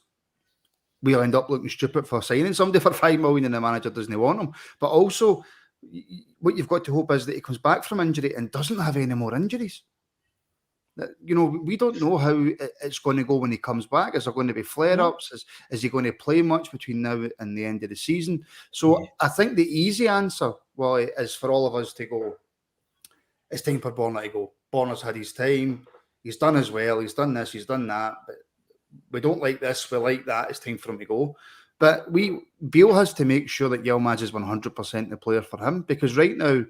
we'll end up looking stupid for signing somebody for £5 million and the manager doesn't want him. But also, what you've got to hope is that he comes back from injury and doesn't have any more injuries. You know, we don't know how it's going to go when he comes back. Is there going to be flare-ups? Is he going to play much between now and the end of the season? So I think the easy answer, well, is for all of us to go, it's time for Borna to go. Borna's had his time. He's done as well. He's done this. He's done that. But we don't like this. We like that. It's time for him to go. But Beale has to make sure that Yilmaz is 100% the player for him. Because right now,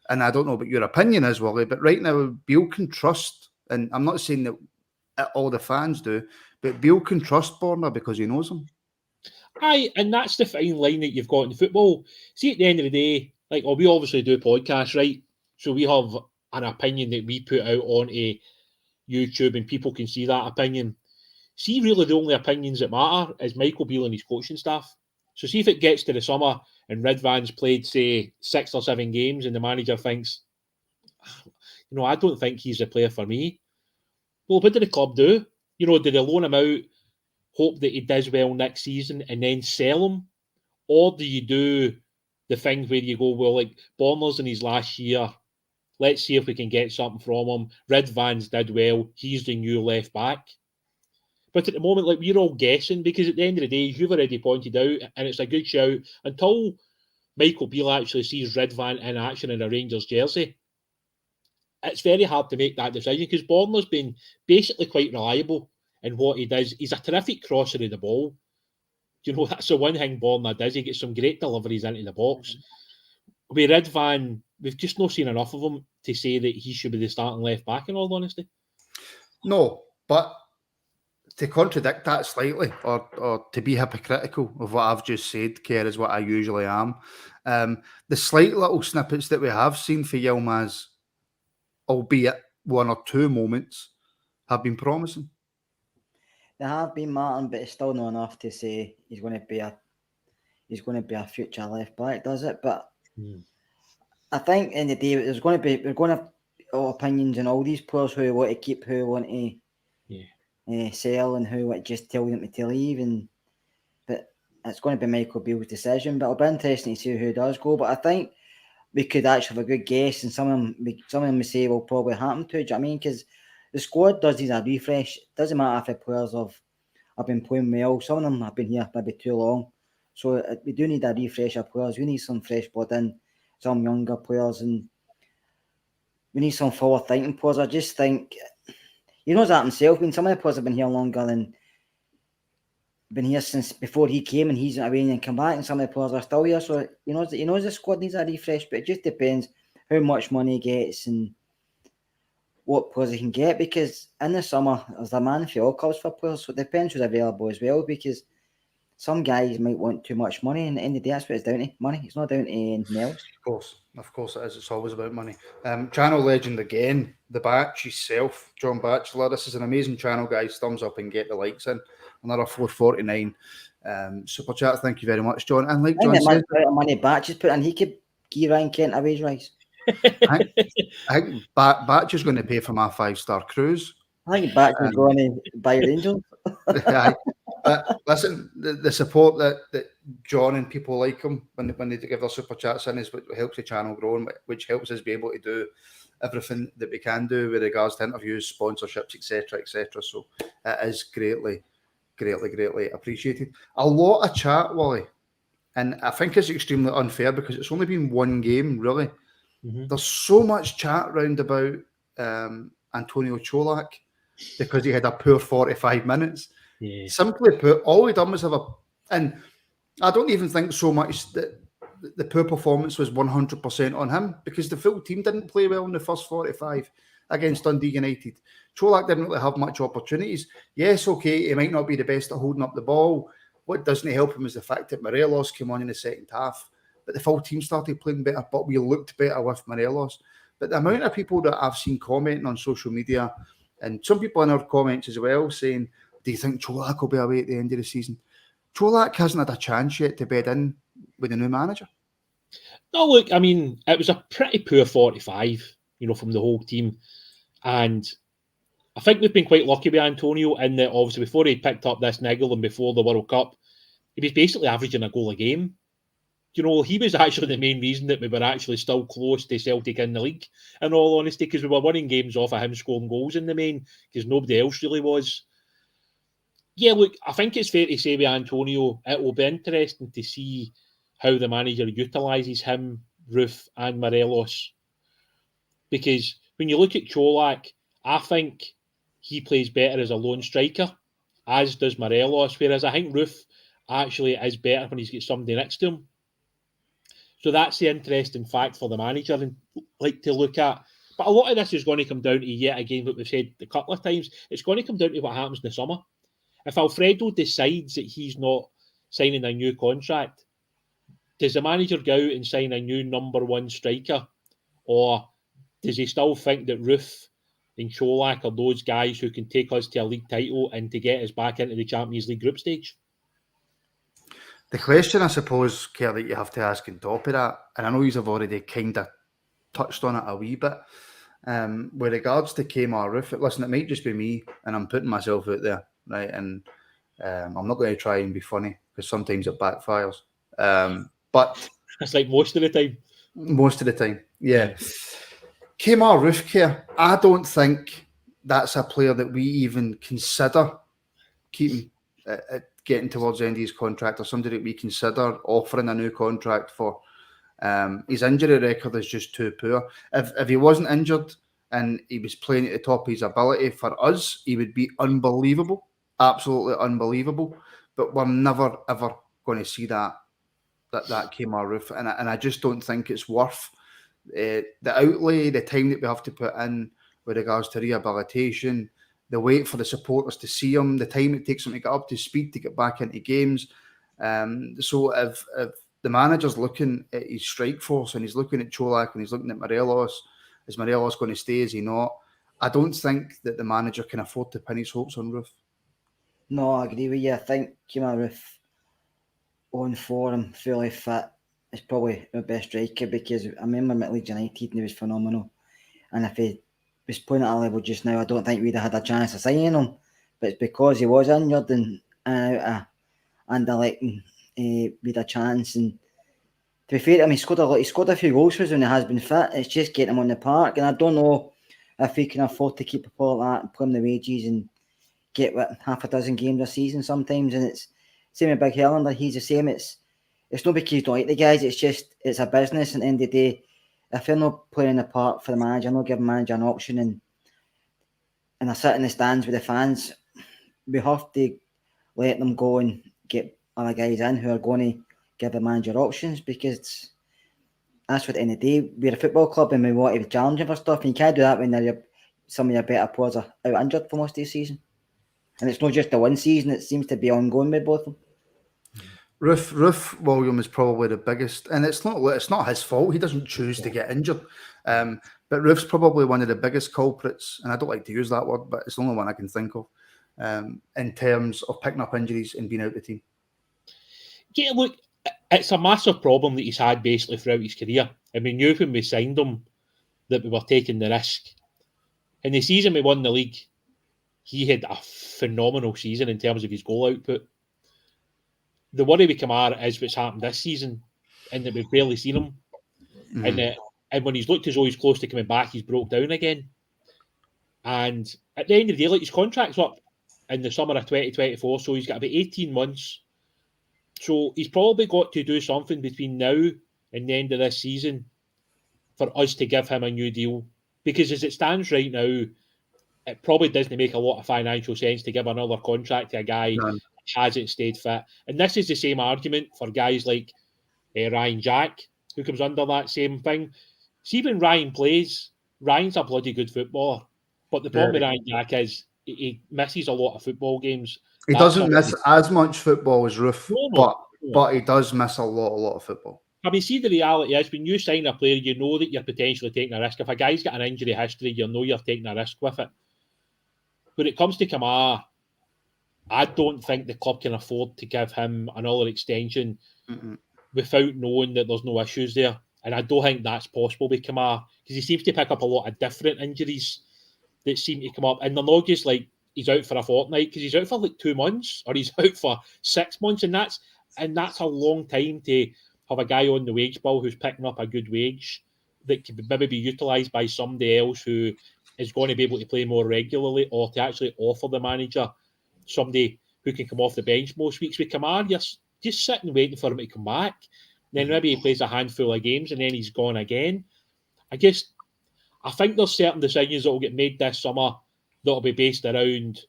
and I don't know what your opinion is, Willie, but right now, Beale can trust, and I'm not saying that all the fans do, but Beale can trust Borna because he knows him. Aye, and that's the fine line that you've got in football. See, at the end of the day, like, we obviously do podcasts, right? So we have an opinion that we put out onto YouTube and people can see that opinion. See, really the only opinions that matter is Michael Beale and his coaching staff. So see if it gets to the summer and Ridvan's played, say, 6 or 7 games and the manager thinks, you know, I don't think he's a player for me. Well, what did the club do? You know, did they loan him out, hope that he does well next season and then sell him? Or do you do the thing where you go, well, like, Borna's in his last year, let's see if we can get something from him. Ridvan's did well, he's the new left back. But at the moment, like, we're all guessing because at the end of the day, you've already pointed out, and it's a good shout, until Michael Beale actually sees Ridvan in action in a Rangers jersey, it's very hard to make that decision because Borna's been basically quite reliable in what he does. He's a terrific crosser of the ball. You know, that's the one thing Borna does. He gets some great deliveries into the box. With Ridvan, we've just not seen enough of him to say that he should be the starting left back, in all honesty. No, but to contradict that slightly or to be hypocritical of what I've just said, Kerr, is what I usually am. The slight little snippets that we have seen for Yilmaz, albeit 1 or 2 moments, have been promising. They have been, Martin, but it's still not enough to say he's going to be a future left back, does it? But I think in the day we're going to have opinions on all these players who want to keep, who want to sell, and who want to just tell them to leave. But it's going to be Michael Beale's decision. But it'll be interesting to see who does go. But I think we could actually have a good guess, and some of them we say will probably happen to. Do you know what I mean? Because the squad does need a refresh. It doesn't matter if the players have been playing well. Some of them have been here maybe too long. So we do need a refresh of players. We need some fresh blood in, some younger players, and we need some forward-thinking players. I just think, he knows that himself. I mean, some of the players have been here longer than been here since before he came, and he's away and come back, and some of the players are still here. So he knows the squad needs a refresh, but it just depends how much money he gets and what players he can get, because in the summer there's a man for all clubs for players, so it depends who's available as well, because some guys might want too much money, and at the end of the day, that's what it's down to, money. It's not down to anything else. Of course it is. It's always about money. Channel legend again, the Batch himself, John Batchelor. This is an amazing channel, guys. Thumbs up and get the likes in. Another 449 super chat. Thank you very much, John. And like John said, money Batch is put in, he could give Ryan Kent a wage rise. I think Batch is going to pay for my 5-star cruise. I think Batch is going to buy Rangers. But listen, the support that John and people like him when they give their super chats in is what helps the channel grow, and which helps us be able to do everything that we can do with regards to interviews, sponsorships, etc., etc. So it is greatly appreciated. A lot of chat, Wally, and I think it's extremely unfair because it's only been one game, really. Mm-hmm. There's so much chat round about Antonio Čolak because he had a poor 45 minutes. Yeah. Simply put, all he done was and I don't even think so much that the poor performance was 100% on him, because the full team didn't play well in the first 45 against Dundee United. Čolak didn't really have much opportunities. Yes, okay, he might not be the best at holding up the ball. What doesn't help him is the fact that Morelos came on in the second half, but the full team started playing better, but we looked better with Morelos. But the amount of people that I've seen commenting on social media, and some people in our comments as well, saying, do you think Čolak will be away at the end of the season? Čolak hasn't had a chance yet to bed in with a new manager. No, look, I mean, it was a pretty poor 45, from the whole team. And I think we've been quite lucky with Antonio in that, obviously, before he picked up this niggle and before the World Cup, he was basically averaging a goal a game. He was actually the main reason that we were actually still close to Celtic in the league, in all honesty, because we were winning games off of him scoring goals in the main, because nobody else really was. Yeah, look, I think it's fair to say with Antonio, it will be interesting to see how the manager utilises him, Roof and Morelos. Because when you look at Čolak, I think he plays better as a lone striker, as does Morelos, whereas I think Roof actually is better when he's got somebody next to him. So that's the interesting fact for the manager and to look at. But a lot of this is going to come down to, yet again, what we've said a couple of times, it's going to come down to what happens in the summer. If Alfredo decides that he's not signing a new contract, does the manager go out and sign a new number one striker? Or does he still think that Roof and Čolak are those guys who can take us to a league title and to get us back into the Champions League group stage? The question, I suppose, Kerr, that you have to ask on top of that, and I know you've already kind of touched on it a wee bit, with regards to Kemar Roof, listen, it might just be me, and I'm putting myself out there, right? And I'm not going to try and be funny, because sometimes it backfires. But it's like most of the time. Most of the time, yeah. Kemar Roof, Kerr, I don't think that's a player that we even consider keeping getting towards the end of his contract, or somebody that we consider offering a new contract for. His injury record is just too poor. If he wasn't injured and he was playing at the top of his ability, for us, he would be unbelievable, absolutely unbelievable. But we're never, ever going to see that Kemar Roof. And I just don't think it's worth the outlay, the time that we have to put in with regards to rehabilitation, the wait for the supporters to see him, the time it takes him to get up to speed to get back into games. So if the manager's looking at his strike force and he's looking at Čolak and he's looking at Morelos, is Morelos going to stay? Is he not? I don't think that the manager can afford to pin his hopes on Roof. No, I agree with you. I think Kemar Roof on form, fully fit, is probably the best striker, because I remember at Leeds United and he was phenomenal. And if he was playing at a level just now, I don't think we'd have had a chance of signing him. But it's because he was injured and out of underletting, we had a chance. And be fair to him, he scored a few goals for us when he has been fit. It's just getting him on the park, and I don't know if he can afford to keep a player like that and pay him the wages and get half a dozen games a season sometimes. And it's same with Big Helander. He's the same. It's not because you don't like the guys. It's just it's a business. And at the end of the day, if they're not playing in the park for the manager, not giving the manager an option, and I sit in the stands with the fans, we have to let them go and get other guys in who are going to give the manager options, because that's what at the end of the day, we're a football club and we want to be challenging for stuff, and you can't do that when some of your better players are out injured for most of the season. And it's not just the one season, it seems to be ongoing with both of them. Roof William is probably the biggest, and it's not his fault. He doesn't choose to get injured. But Roof's probably one of the biggest culprits, and I don't like to use that word, but it's the only one I can think of, in terms of picking up injuries and being out the team. Yeah, look, it's a massive problem that he's had basically throughout his career. And we knew when we signed him that we were taking the risk. In the season we won the league, he had a phenomenal season in terms of his goal output. The worry with Kamara is what's happened this season, and that we've barely seen him. Mm. And when he's looked as though he's close to coming back, he's broke down again. And at the end of the day, like, his contract's up in the summer of 2024, so he's got about 18 months. So he's probably got to do something between now and the end of this season for us to give him a new deal. Because as it stands right now, it probably doesn't make a lot of financial sense to give another contract to a guy who hasn't stayed fit. And this is the same argument for guys like Ryan Jack, who comes under that same thing. See, when Ryan plays, Ryan's a bloody good footballer. But the problem with Ryan Jack is he misses a lot of football games. He doesn't miss as much football as Roof, but he does miss a lot of football. I mean, see, the reality is when you sign a player, you know that you're potentially taking a risk. If a guy's got an injury history, you know you're taking a risk with it. When it comes to Kamara, I don't think the club can afford to give him another extension without knowing that there's no issues there. And I don't think that's possible with Kamara, because he seems to pick up a lot of different injuries that seem to come up. And they're not just like he's out for a fortnight, because he's out for like 2 months, or he's out for 6 months. And that's a long time to have a guy on the wage bill who's picking up a good wage that could maybe be utilised by somebody else who is going to be able to play more regularly, or to actually offer the manager somebody who can come off the bench most weeks. With Kamara, you're just sitting waiting for him to come back. Then maybe he plays a handful of games and then he's gone again. I think there's certain decisions that will get made this summer that will be based around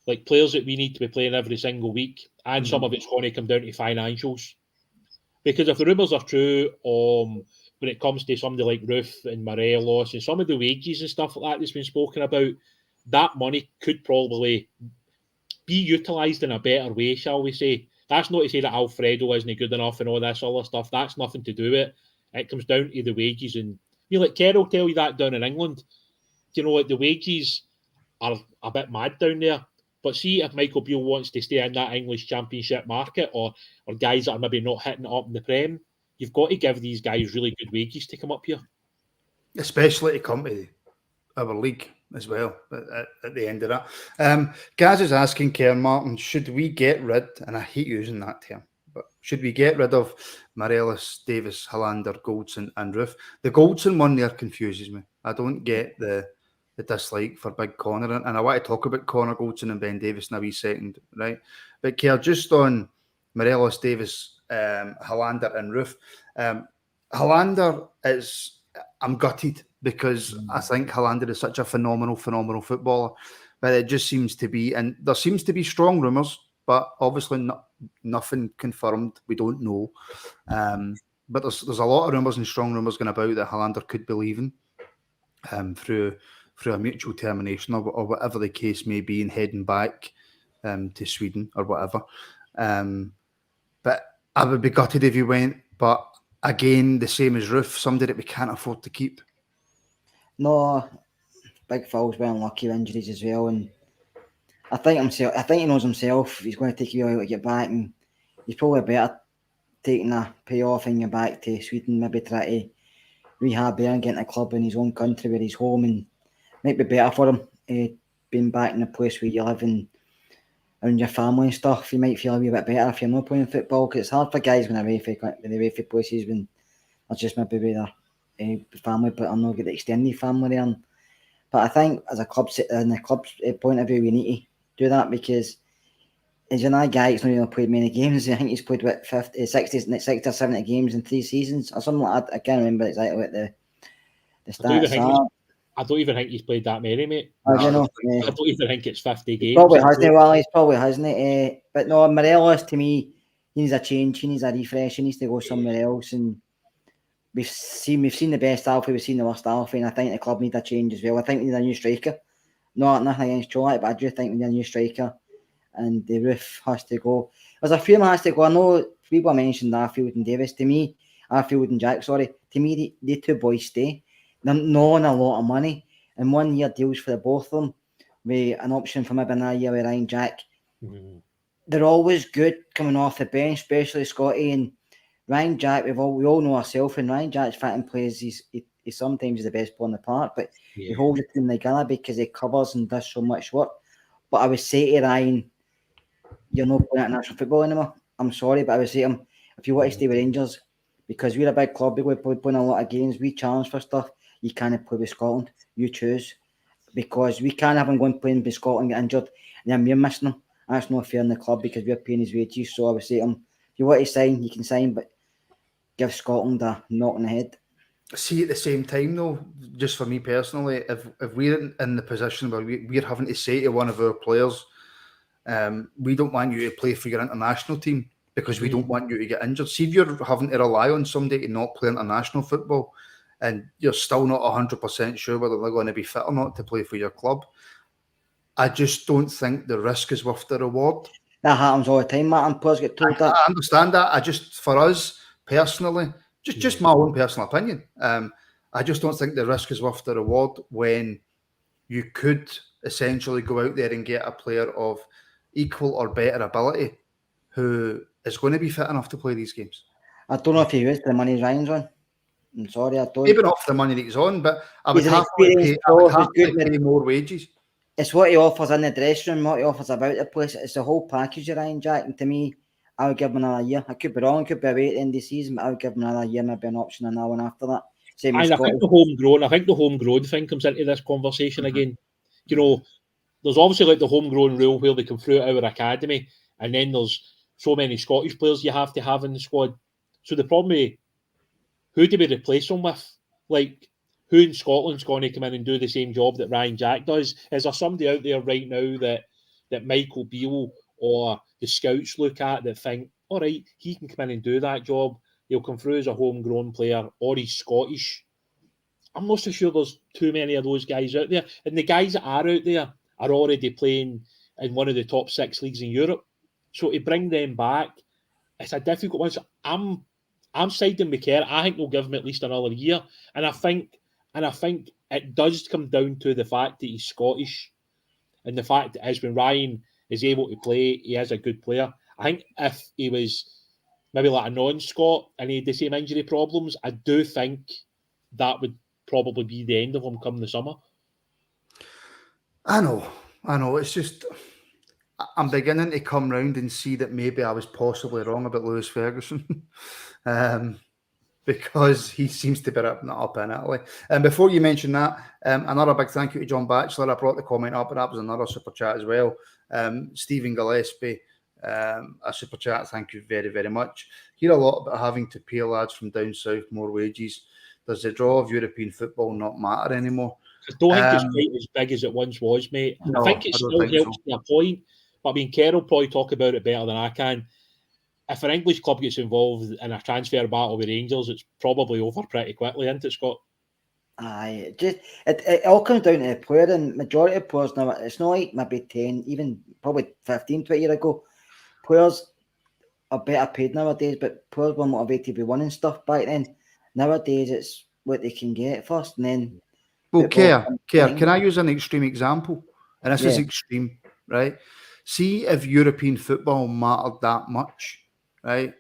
like players that we need to be playing every single week, and some of it's going to come down to financials. Because if the rumours are true, when it comes to somebody like Roof and Morelos and some of the wages and stuff like that that's been spoken about, that money could probably be utilised in a better way, shall we say. That's not to say that Alfredo isn't good enough and all this other stuff. That's nothing to do with it. It comes down to the wages. And like Kerr will tell you that down in England. Like the wages are a bit mad down there. But see, if Michael Beale wants to stay in that English Championship market, or guys that are maybe not hitting it up in the Prem, you've got to give these guys really good wages to come up here. Especially to come to our league as well at the end of that. Gaz is asking Karen Martin, should we get rid, and I hate using that term, but should we get rid of Morelos, Davis, Hollander, Goldson and Roof? The Goldson one there confuses me. I don't get the dislike for Big Connor, and I want to talk about Connor, Goldson and Ben Davies in a wee second, right? But Kerr, just on Morelos, Davis, Hollander and Roof. Hollander is, I'm gutted, because I think Hollander is such a phenomenal footballer, but it just seems to be, and there seems to be strong rumours, but obviously nothing confirmed. We don't know. But there's a lot of rumours and strong rumours going about that Hollander could be leaving through a mutual termination or whatever the case may be, and heading back to Sweden or whatever. But I would be gutted if he went. But again, the same as Roof, somebody that we can't afford to keep. No, Big Phil's well unlucky with injuries as well, and I think he knows himself. He's going to take a while to get back, and he's probably better taking a payoff and get back to Sweden, maybe try to rehab there and get in a club in his own country where he's home, and might be better for him being back in the place where you live and around your family and stuff, you might feel a wee bit better if you're not playing football, because it's hard for guys when they're away for places when they're just maybe with their family, but I'm not get the extended family there. But I think as a club, in the club's point of view, we need to do that, because as you know, guy, he's not even played many games. I think he's played 60 or 70 games in 3 seasons or something like that. I can't remember exactly what the stats are. I don't even think he's played that many, mate. I don't even think it's 50 games. Probably hasn't, well, he's probably hasn't. But no, Morelos, to me, he needs a change. He needs a refresh. He needs to go somewhere else. And we've seen the best Alfie, we've seen the worst Alfie, and I think the club need a change as well. I think we need a new striker. Nothing against Cholak, but I do think we need a new striker. And the roof has to go. There's a few that has to go. I know people mentioned Arfield and Davis. To me, Arfield and Jack, sorry. To me, the 2 boys stay. They're not on a lot of money. And 1 year deals for the both of them, with an option for maybe another year with Ryan Jack. Mm-hmm. They're always good coming off the bench, especially Scotty and Ryan Jack. We all know ourselves, and Ryan Jack's fit and plays. He sometimes is the best player in the park, but he holds the team together because he covers and does so much work. But I would say to Ryan, you're not playing international football anymore. I'm sorry, but I would say to him, if you want to stay with Rangers, because we're a big club, we're playing a lot of games, we challenge for stuff, you can't play with Scotland. You choose. Because we can't have him going playing with Scotland, get injured, and then we're missing him. That's not fair in the club because we're paying his wages. So I would say to him, if you want to sign, you can sign, but give Scotland a knock on the head. See, at the same time, though, just for me personally, if we're in the position where we're having to say to one of our players, we don't want you to play for your international team because we don't want you to get injured. See, if you're having to rely on somebody to not play international football and you're still not 100% sure whether they're going to be fit or not to play for your club, I just don't think the risk is worth the reward. That happens all the time, Matt, and players get told that. I understand that. For us personally, just my own personal opinion, I just don't think the risk is worth the reward when you could essentially go out there and get a player of equal or better ability who is going to be fit enough to play these games. I don't know if he is the money Ryan's on. I'm sorry, I don't. Maybe not for the money that he's on, but I would have to pay more wages. It's what he offers in the dressing room, what he offers about the place. It's the whole package of Ryan Jack. And to me, I would give him another year. I could be wrong, could be away at the end of the season, but I would give him another year, maybe an option, another one after that. I think the homegrown thing comes into this conversation again. You know, there's obviously like the homegrown rule where they come through our academy, and then there's so many Scottish players you have to have in the squad. So the problem is, who do we replace them with? Like, who in Scotland's going to come in and do the same job that Ryan Jack does? Is there somebody out there right now that Michael Beale or the scouts look at that think, all right, he can come in and do that job. He'll come through as a homegrown player, or he's Scottish. I'm not so sure there's too many of those guys out there. And the guys that are out there are already playing in one of the top 6 leagues in Europe. So to bring them back, it's a difficult one. So I'm siding with Kerr. I think they'll give him at least another year. And I think it does come down to the fact that he's Scottish, and the fact that as when Ryan is able to play, he is a good player. I think if he was maybe like a non-Scot and he had the same injury problems, I do think that would probably be the end of him come the summer. I know. It's just I'm beginning to come round and see that maybe I was possibly wrong about Lewis Ferguson. Because he seems to be ripping it up in Italy. And before you mention that, another big thank you to John Batchelor. I brought the comment up, and that was another super chat as well. Stephen Gillespie, a super chat. Thank you very, very much. Hear a lot about having to pay lads from down south more wages. Does the draw of European football not matter anymore? I don't think it's quite as big as it once was, mate. No, I think it still helps to a point. But I mean, Kerr will probably talk about it better than I can. If an English club gets involved in a transfer battle with Rangers, it's probably over pretty quickly, isn't it, Scott? Aye, it all comes down to the player, and majority of players now, it's not like maybe 10, even probably 15, 20 years ago. Players are better paid nowadays, but players were motivated to be winning stuff back then. Nowadays, it's what they can get first, and then... Well, Kerr, can I use an extreme example? And this is extreme, right? See if European football mattered that much, right?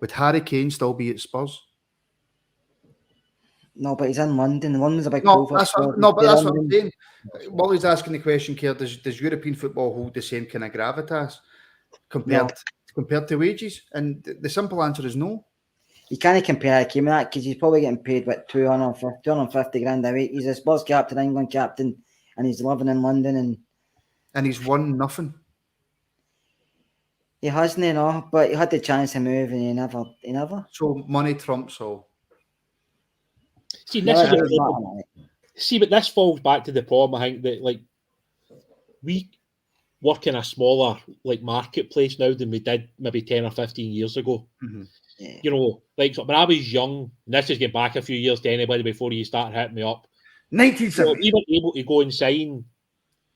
Would Harry Kane still be at Spurs? No, but he's in London. London's a big No, pool that's for what I'm London. saying. While he's asking the question, Keir, does European football hold the same kind of gravitas compared to wages? And the simple answer is no. You can't compare Kim with that because he's probably getting paid, 250 grand a week. He's a Spurs captain, England captain, and he's living in London. And he's won nothing. He hasn't, but he had the chance to move and he never. So money trumps all. See, but this falls back to the problem, I think, that like we work in a smaller like marketplace now than we did maybe 10 or 15 years ago. Mm-hmm. Yeah. You know, like so when I was young, and this is getting back a few years to anybody before you start hitting me up. 1970. We were able to go and sign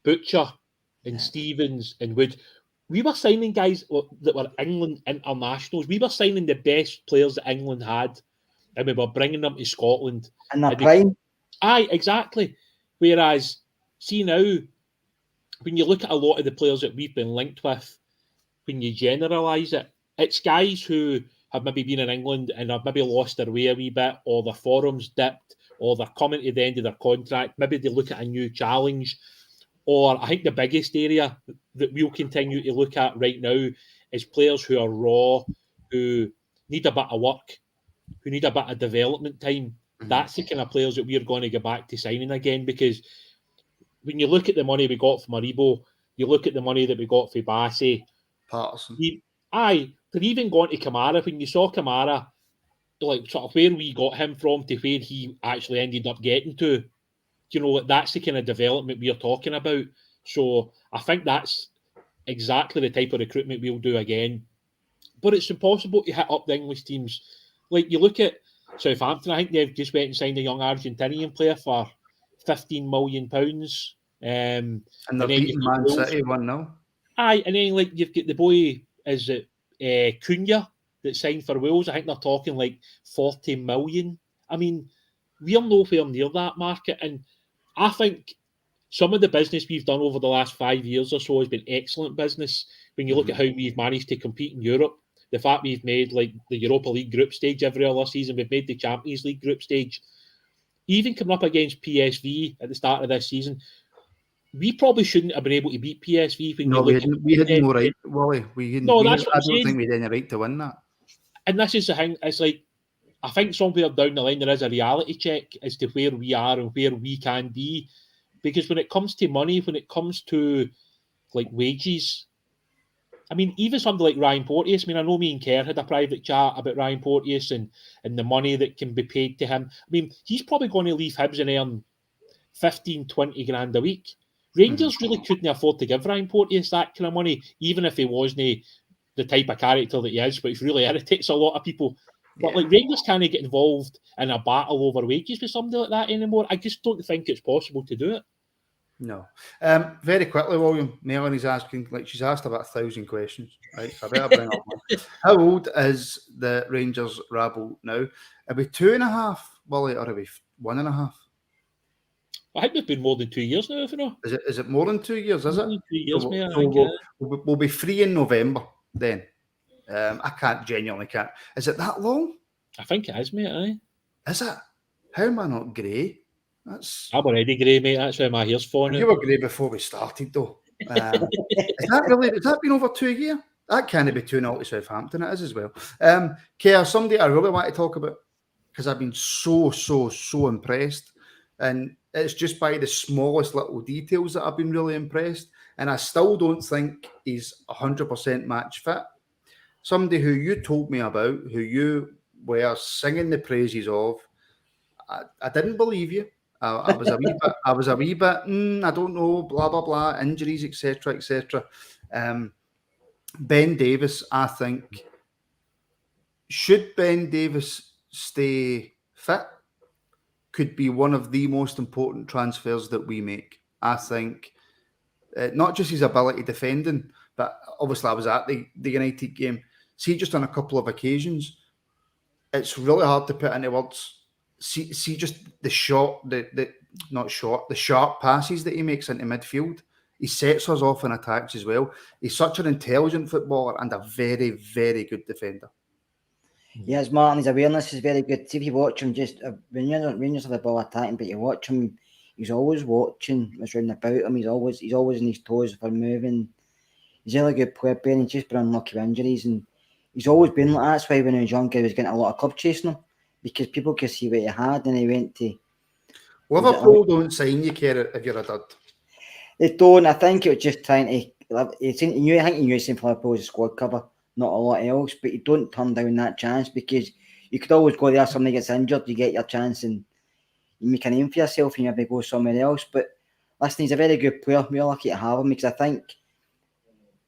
Butcher and Stevens and Wood. We were signing guys that were England internationals. We were signing the best players that England had, and we were bringing them to Scotland. And they're prime. Aye, exactly. Whereas, see now, when you look at a lot of the players that we've been linked with, when you generalise it, it's guys who have maybe been in England and have maybe lost their way a wee bit, or their forum's dipped, or they're coming to the end of their contract. Maybe they look at a new challenge. Or I think the biggest area that we'll continue to look at right now is players who are raw, who need a bit of work, who need a bit of development time. Mm-hmm. That's the kind of players that we're going to get back to signing again, because when you look at the money we got from Aribo, you look at the money that we got for Bassey, Patterson. They're even gone to Kamara. When you saw Kamara, like sort of where we got him from to where he actually ended up getting to, you know, that's the kind of development we're talking about. So I think that's exactly the type of recruitment we'll do again. But it's impossible to hit up the English teams. Like you look at Southampton, I think they've just went and signed a young Argentinian player for £15 million. And they're beating Man City 1-0. Aye, and then like you've got the boy, is it Cunha, that signed for Wales? I think they're talking like 40 million. I mean, we're nowhere near that market, and I think some of the business we've done over the last 5 years or so has been excellent business. When you look at how we've managed to compete in Europe, the fact we've made like the Europa League group stage every other season, we've made the Champions League group stage. Even coming up against PSV at the start of this season, we probably shouldn't have been able to beat PSV. We had no right, Wally. I don't think we had any right to win that. And this is the thing. It's like, I think somewhere down the line there is a reality check as to where we are and where we can be. Because when it comes to money, when it comes to like wages, I mean, even something like Ryan Porteous, I mean, I know me and Kerr had a private chat about Ryan Porteous and the money that can be paid to him. I mean, he's probably going to leave Hibs and earn 15, 20 grand a week. Rangers really couldn't afford to give Ryan Porteous that kind of money, even if he wasn't the type of character that he is, which really irritates a lot of people. But like Rangers can't get involved in a battle over wages with somebody like that anymore. I just don't think it's possible to do it. No. Very quickly, William, Melanie's asking, like she's asked about 1,000 questions, right? So I better bring up one. How old is the Rangers Rabble now? Are we 2.5, Willie, or are we 1.5? I think we've been more than 2 years now, if you know. Is it more than 2 years, is it? 2 years, we'll be free in November then. I genuinely can't. Is it that long? I think it is, mate, aye. Is it? How am I not grey? I'm already grey, mate. That's why my hair's falling. You were grey before we started, though. Has that been over 2 years? That can't be 2-0 to Southampton. It is as well. Keir, somebody I really want to talk about, because I've been so impressed. And it's just by the smallest little details that I've been really impressed. And I still don't think he's 100% match fit. Somebody who you told me about, who you were singing the praises of, I didn't believe you. I was a wee bit, I don't know, blah, blah, blah, injuries, etc., etc. Ben Davies, I think, should Ben Davies stay fit, could be one of the most important transfers that we make. I think, not just his ability defending, but obviously I was at the United game. See, just on a couple of occasions, it's really hard to put into words. See just the sharp passes that he makes into midfield. He sets us off in attacks as well. He's such an intelligent footballer and a very, very good defender. Yes, Martin, his awareness is very good. See, if you watch him, just when you're have the ball attacking, but you watch him, he's always watching what's round about him. He's always on his toes for moving. He's a really good player, Ben. He's just been unlucky with injuries, and he's always been like that. That's why when he was younger, he was getting a lot of club chasing him because people could see what he had, and he went to. Liverpool don't sign you, Kerr, if you're a dud. They don't. I think it was just trying to. I think he knew something for Liverpool as a squad cover, not a lot else. But you don't turn down that chance because you could always go there. Somebody gets injured, you get your chance, and you make a name for yourself, and you maybe go somewhere else. But listen, he's a very good player. We're lucky to have him because I think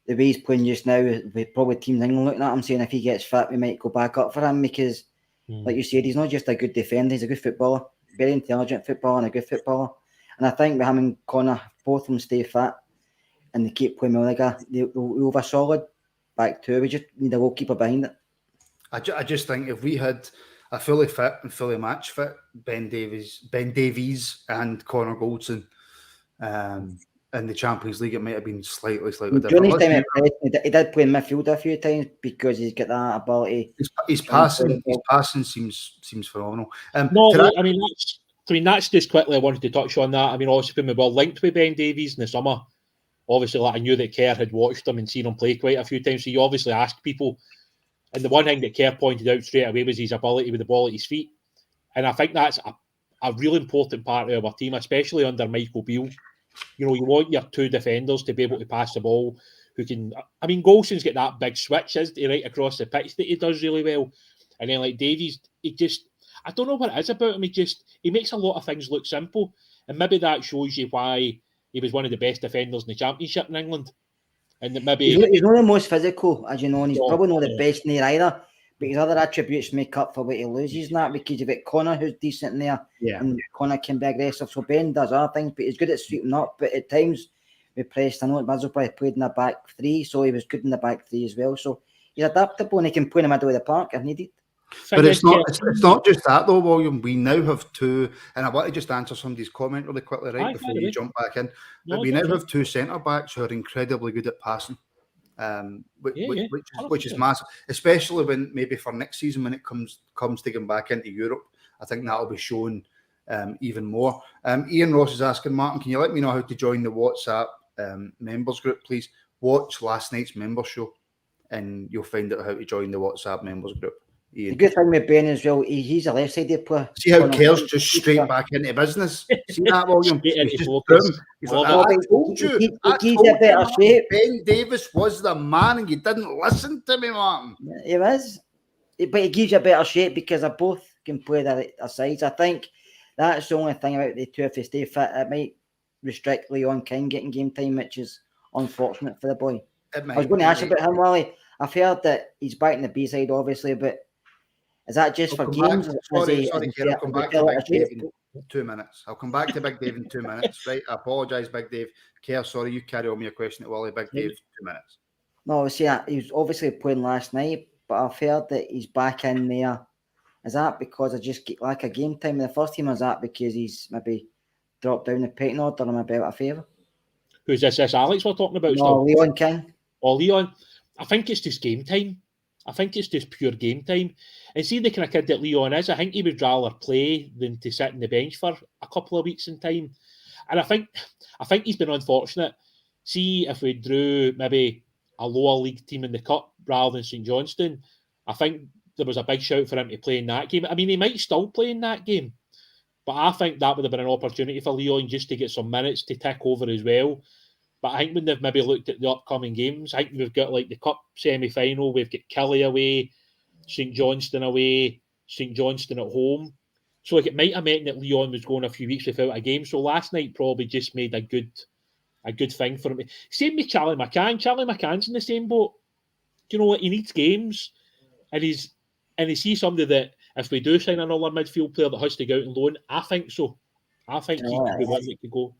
the way he's playing just now, with probably Team England looking at him saying if he gets fit, we might go back up for him because, like you said, he's not just a good defender; he's a good footballer, very intelligent footballer, and a good footballer. And I think with him and Connor, both of them stay fit and they keep playing well. They'll have a solid back two. We just need a goalkeeper behind it. I just think if we had a fully fit and fully match fit Ben Davies, and Connor Goldson in the Champions League, it might have been slightly different. During his time he did play in midfield a few times because he's got that ability. His passing seems phenomenal. That's just quickly I wanted to touch on that. I mean, obviously, when we were linked with Ben Davies in the summer, obviously, like I knew that Kerr had watched him and seen him play quite a few times. So you obviously asked people, and the one thing that Kerr pointed out straight away was his ability with the ball at his feet. And I think that's a real important part of our team, especially under Michael Beale. You know, you want your two defenders to be able to pass the ball, who can. I mean, Golson's got that big switch, isn't he, right across the pitch that he does really well. And then like Davies, I don't know what it is about him. He makes a lot of things look simple, and maybe that shows you why he was one of the best defenders in the Championship in England. And that maybe he's not the most physical, as you know, and he's probably not the best in there either. But his other attributes make up for what he loses in that, because you've got Connor who's decent in there, and Connor can be aggressive. So Ben does other things, but he's good at sweeping up. But at times with Preston, I know Basil probably played in the back three, so he was good in the back three as well. So he's adaptable and he can play in the middle of the park if needed. But it's not just that though, William. We now have two, and I want to just answer somebody's comment really quickly, right, before you jump back in. But we now have two centre backs who are incredibly good at passing, which is massive, especially when maybe for next season when it comes to getting back into Europe. I think that'll be shown even more. Ian Ross is asking, Martin, can you let me know how to join the WhatsApp members group, please? Watch last night's member show, and you'll find out how to join the WhatsApp members group. Ian. The good thing with Ben as well, he's a left-sided player. See how Kerr's just straight back into business? See that, William? He's just boom. He's like, I told you. Ben Davies was the man and you didn't listen to me, Martin. He was. But he gives you a better shape because they both can play their sides. I think that's the only thing about the two. If they stay fit, it might restrict Leon King getting game time, which is unfortunate for the boy. I was going to ask about him, Wally. I've heard that he's back in the B side, obviously, but is that just for games? Sorry, Kerr, I'll come back to Big Dave in 2 minutes. I'll come back to Big Dave in 2 minutes, right? I apologise, Big Dave. Kerr, sorry, you carry on with your question to Wally. Big Dave, 2 minutes. No, see, he was obviously playing last night, but I've heard that he's back in there. Is that because I just get like a game time in the first team, or is that because he's maybe dropped down the pecking order and maybe out of favour? Who's this? This Alex we're talking about? No, Leon King. Oh, Leon. I think it's just game time. I think it's just pure game time. And see the kind of kid that Leon is, I think he would rather play than to sit on the bench for a couple of weeks in time. And I think he's been unfortunate. See, if we drew maybe a lower league team in the cup rather than St Johnstone, I think there was a big shout for him to play in that game. I mean, he might still play in that game, but I think that would have been an opportunity for Leon just to get some minutes to take over as well. But I think when they've maybe looked at the upcoming games, I think we've got like the Cup semi-final, we've got Killie away, St Johnstone away, St Johnstone at home. So like it might have meant that Leon was going a few weeks without a game. So last night probably just made a good thing for him. Same with Charlie McCann. Charlie McCann's in the same boat. Do you know what? He needs games. And he sees somebody that if we do sign another midfield player that has to go out and loan, I think so. I think he could be one that could go.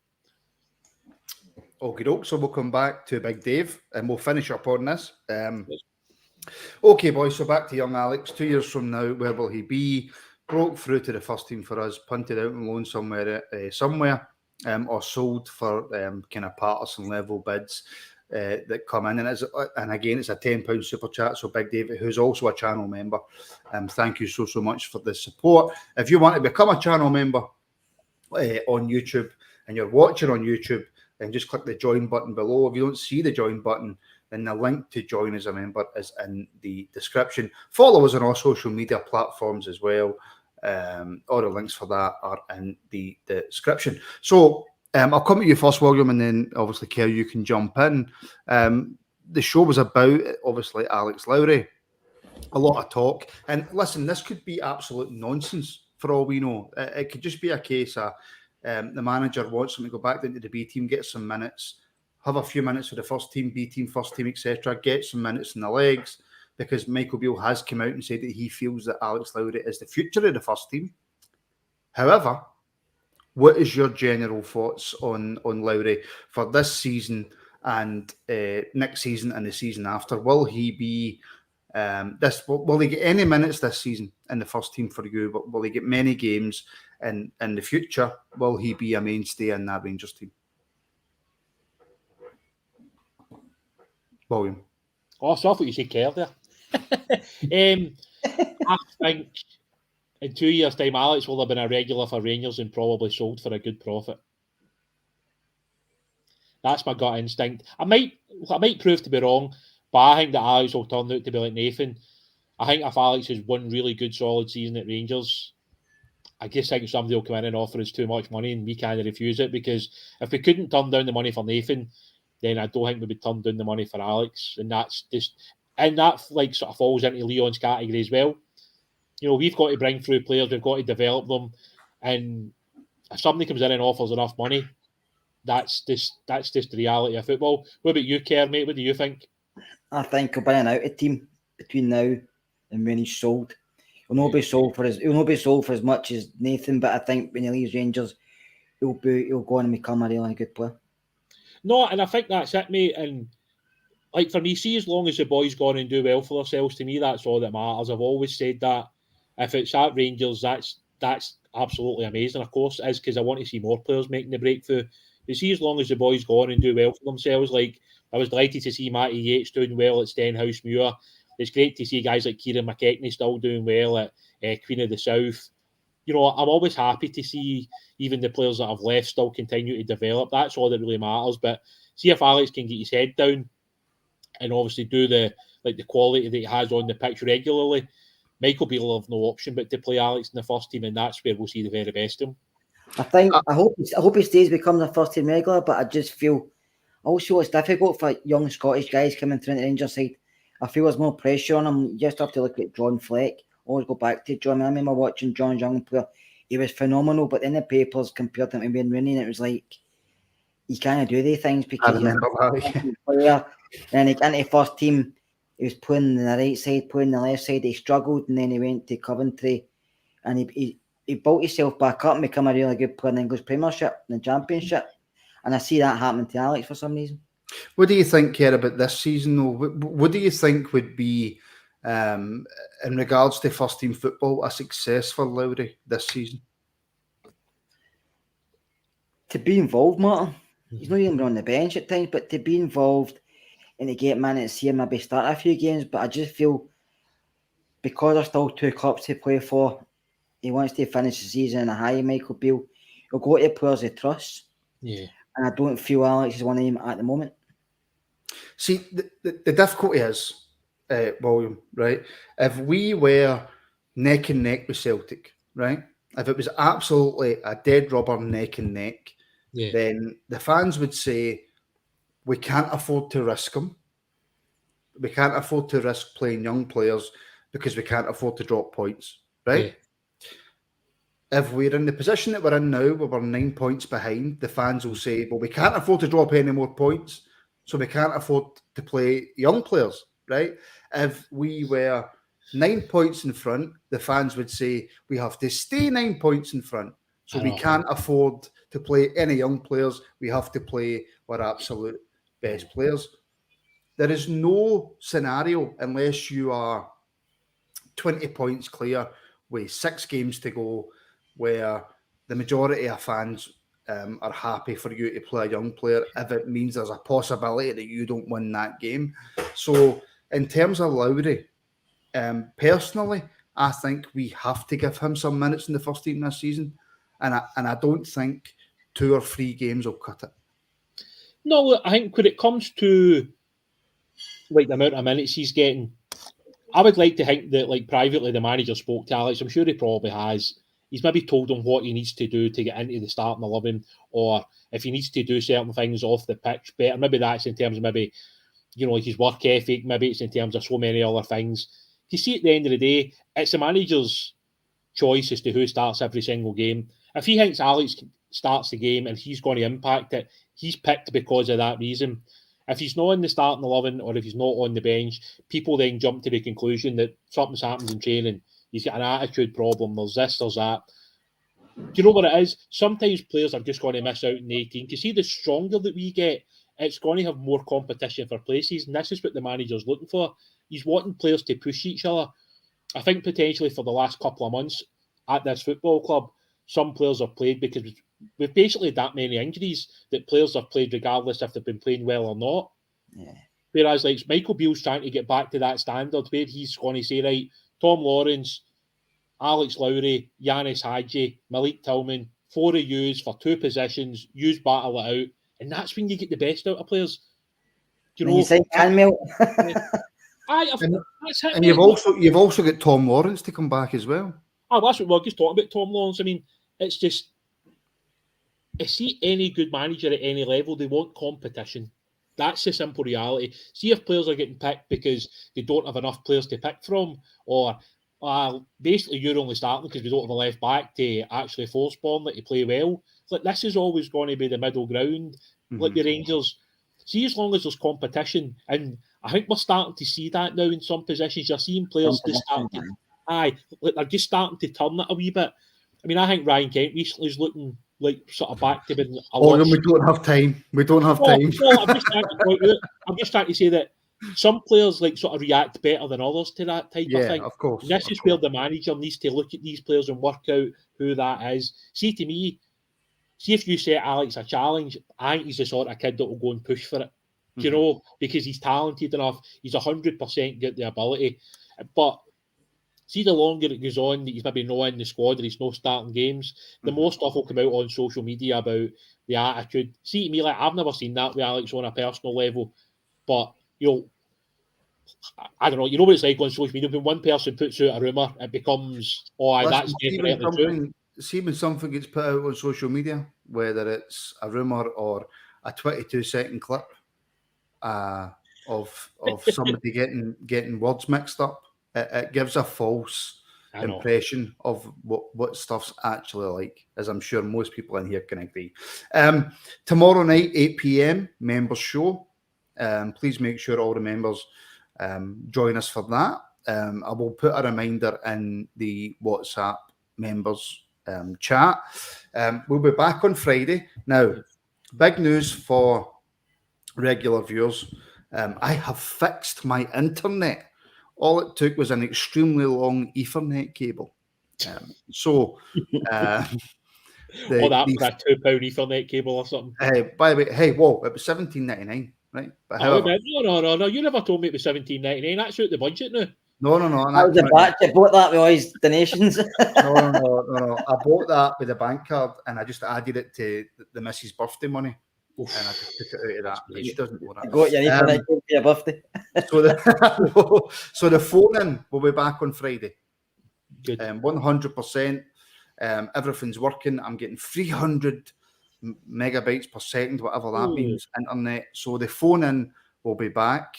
Okay, so we'll come back to Big Dave and we'll finish up on this. Okay, boys, so back to young Alex. 2 years from now, where will he be? Broke through to the first team for us, punted out and loaned somewhere, or sold for kind of Patterson level bids. that come in, and again, it's a £10 super chat. So Big David, who's also a channel member, thank you so much for the support. If you want to become a channel member on YouTube and you're watching on YouTube, then just click the join button below. If you don't see the join button, then the link to join as a member is in the description. Follow us on all social media platforms as well. All the links for that are in the description. So I'll come to you first, William, and then obviously, Kerr, you can jump in. The show was about, obviously, Alex Lowry. A lot of talk. And listen, this could be absolute nonsense for all we know. It could just be a case of the manager wants him to go back into the B team, get some minutes, have a few minutes with the first team, B team, first team, etc., get some minutes in the legs, because Michael Beale has come out and said that he feels that Alex Lowry is the future of the first team. However, what is your general thoughts on Lowry for this season and next season and the season after? Will he be will he get any minutes this season in the first team for you? Will he get many games in the future? Will he be a mainstay in that Rangers team? William. Oh, so I thought you said Kerr there. I think in 2 years' time, Alex will have been a regular for Rangers and probably sold for a good profit. That's my gut instinct. I might prove to be wrong, but I think that Alex will turn out to be like Nathan. I think if Alex has one really good, solid season at Rangers, I just think somebody will come in and offer us too much money and we can't refuse it, because if we couldn't turn down the money for Nathan, then I don't think we would turn down the money for Alex. And that's just, and that like sort of falls into Leon's category as well. You know, we've got to bring through players, we've got to develop them, and if somebody comes in and offers enough money, that's just the reality of football. What about you, Kerr, mate? What do you think? I think he'll buy an out a team between now and when he's sold. He'll not be sold for as much as Nathan, but I think when he leaves Rangers, he'll go on and become a really good player. No, and I think that's it, mate. And like for me, see, as long as the boys go on and do well for themselves, to me, that's all that matters. I've always said that. If it's at Rangers, that's absolutely amazing. Of course it is, because I want to see more players making the breakthrough. But see, as long as the boys go on and do well for themselves, like I was delighted to see Matty Yates doing well at Stenhousemuir. It's great to see guys like Kieran McKechnie still doing well at Queen of the South. You know, I'm always happy to see even the players that have left still continue to develop. That's all that really matters. But see if Alex can get his head down and obviously do the quality that he has on the pitch regularly, Michael Beale will have no option but to play Alex in the first team, and that's where we'll see the very best of him. I hope he stays, becomes a first team regular, but I just feel also it's difficult for young Scottish guys coming through the Rangers side. I feel there's more pressure on him. You just have to look at John Fleck. Always go back to John. I remember watching John Young play. He was phenomenal, but in the papers compared to him being Rooney, and it was like he can't do these things because he's a player. And he got into first team. He was playing the right side, playing the left side. He struggled, and then he went to Coventry, and he built himself back up and become a really good player in the English Premiership and the Championship. And I see that happening to Alex for some reason. What do you think, Kerr, about this season, though? What do you think would be, in regards to first team football, a success for Lowry this season? To be involved, Martin. He's not even on the bench at times, but to be involved and to get man and see him maybe start a few games. But I just feel because there's still 2 clubs to play for, he wants to finish the season in a high. Michael Beale, he'll go to players he trusts. Yeah. And I don't feel Alex is one of them at the moment. See, the difficulty is, William, right? If we were neck and neck with Celtic, right? If it was absolutely a dead rubber neck and neck, then the fans would say, we can't afford to risk him. We can't afford to risk playing young players because we can't afford to drop points, right? Yeah. If we're in the position that we're in now, where we're 9 points behind, the fans will say, well, we can't afford to drop any more points, so we can't afford to play young players, right? If we were 9 points in front, the fans would say, we have to stay 9 points in front, so we can't afford to play any young players. We have to play our absolute best players. There is no scenario, unless you are 20 points clear with 6 games to go, where the majority of fans are happy for you to play a young player if it means there's a possibility that you don't win that game. So in terms of Lowry, personally, I think we have to give him some minutes in the first team this season, and I don't think 2 or 3 games will cut it. No, I think when it comes to like the amount of minutes he's getting, I would like to think that like privately the manager spoke to Alex. I'm sure he probably has. He's maybe told him what he needs to do to get into the starting 11, or if he needs to do certain things off the pitch better. Maybe that's in terms of maybe, like his work ethic. Maybe it's in terms of so many other things. You see, at the end of the day, it's the manager's choice as to who starts every single game. If he thinks Alex starts the game and he's going to impact it, he's picked because of that reason. If he's not in the starting 11 or if he's not on the bench, people then jump to the conclusion that something's happened in training. He's got an attitude problem. There's this, there's that. Do you know what it is? Sometimes players are just going to miss out in 18. You see, the stronger that we get, it's going to have more competition for places. And this is what the manager's looking for. He's wanting players to push each other. I think potentially for the last couple of months at this football club, some players have played because we've basically that many injuries that players have played regardless if they've been playing well or not. Yeah. Whereas like Michael Beale's trying to get back to that standard where he's going to say, right, Tom Lawrence, Alex Lowry, Yanis Hadji, Malik Tillman, 4 of yous for 2 positions, yous battle it out, and that's when you get the best out of players. Do you know? You say Cantwell. And you've also got Tom Lawrence to come back as well. Oh, that's what we're just talking about, Tom Lawrence. I mean, it's just, see any good manager at any level, they want competition. That's the simple reality. See if players are getting picked because they don't have enough players to pick from, or basically you're only starting because we don't have a left back to actually force bomb that to play well. Like this is always going to be the middle ground. Like the Rangers. See, as long as there's competition, and I think we're starting to see that now in some positions. You're seeing players just starting to, they're just starting to turn it a wee bit. I mean, I think Ryan Kent recently is looking like sort of back to being a lot. We don't have time. We don't have time. No, I'm just trying to say that some players like sort of react better than others to that type of thing. Of course. And this is where the manager needs to look at these players and work out who that is. See, to me, if you set Alex a challenge, I think he's the sort of kid that will go and push for it. Do you know? Because he's talented enough. He's 100% got the ability. But see, the longer it goes on that he's maybe not in the squad or he's not starting games, the more stuff will come out on social media about the attitude. See, to me, like I've never seen that with Alex on a personal level. But, I don't know. You know what it's like on social media? When one person puts out a rumour, it becomes, that's definitely true. See, when something gets put out on social media, whether it's a rumour or a 22-second clip of somebody getting words mixed up, it gives a false impression of what stuff's actually like, as I'm sure most people in here can agree. Tomorrow night, 8 p.m, members show. Please make sure all the members join us for that. I will put a reminder in the WhatsApp members chat. We'll be back on Friday. Now, big news for regular viewers. I have fixed my internet. All it took was an extremely long Ethernet cable. That for a £2 Ethernet cable or something. By the way, it was $17.99, right? But however, no, you never told me it was $17.99. That's out the budget now. No. That was the batch. I bought that with all his donations. No. I bought that with a bank card and I just added it to the missus' birthday money. And I just took it out of that. She doesn't know that. Got your Ethernet for your birthday. So the phone-in will be back on Friday. Good. 100%. Everything's working. I'm getting 300 megabytes per second, whatever that means, internet. So the phone-in will be back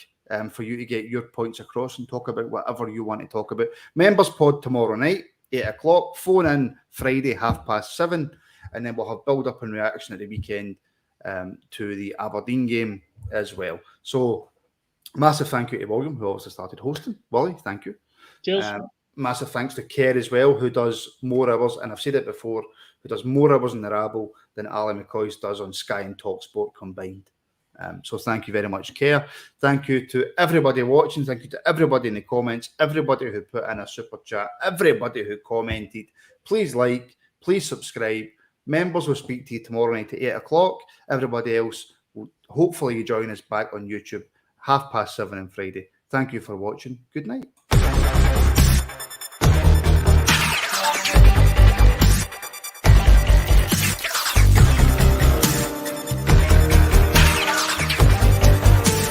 for you to get your points across and talk about whatever you want to talk about. Members pod tomorrow night, 8 o'clock. Phone in Friday, 7:30. And then we'll have build-up and reaction at the weekend to the Aberdeen game as well. So massive thank you to William, who also started hosting. Willie, thank you. Cheers. Massive thanks to Kerr as well, who does more hours, and I've said it before, who does more hours in the Rabble than Ali McCoy does on Sky and TalkSport combined. So thank you very much, Kerr. Thank you to everybody watching. Thank you to everybody in the comments, everybody who put in a super chat, everybody who commented. Please like, please subscribe. Members will speak to you tomorrow night at 8 o'clock. Everybody else, hopefully you join us back on YouTube 7:30 on Friday. Thank you for watching. Good night.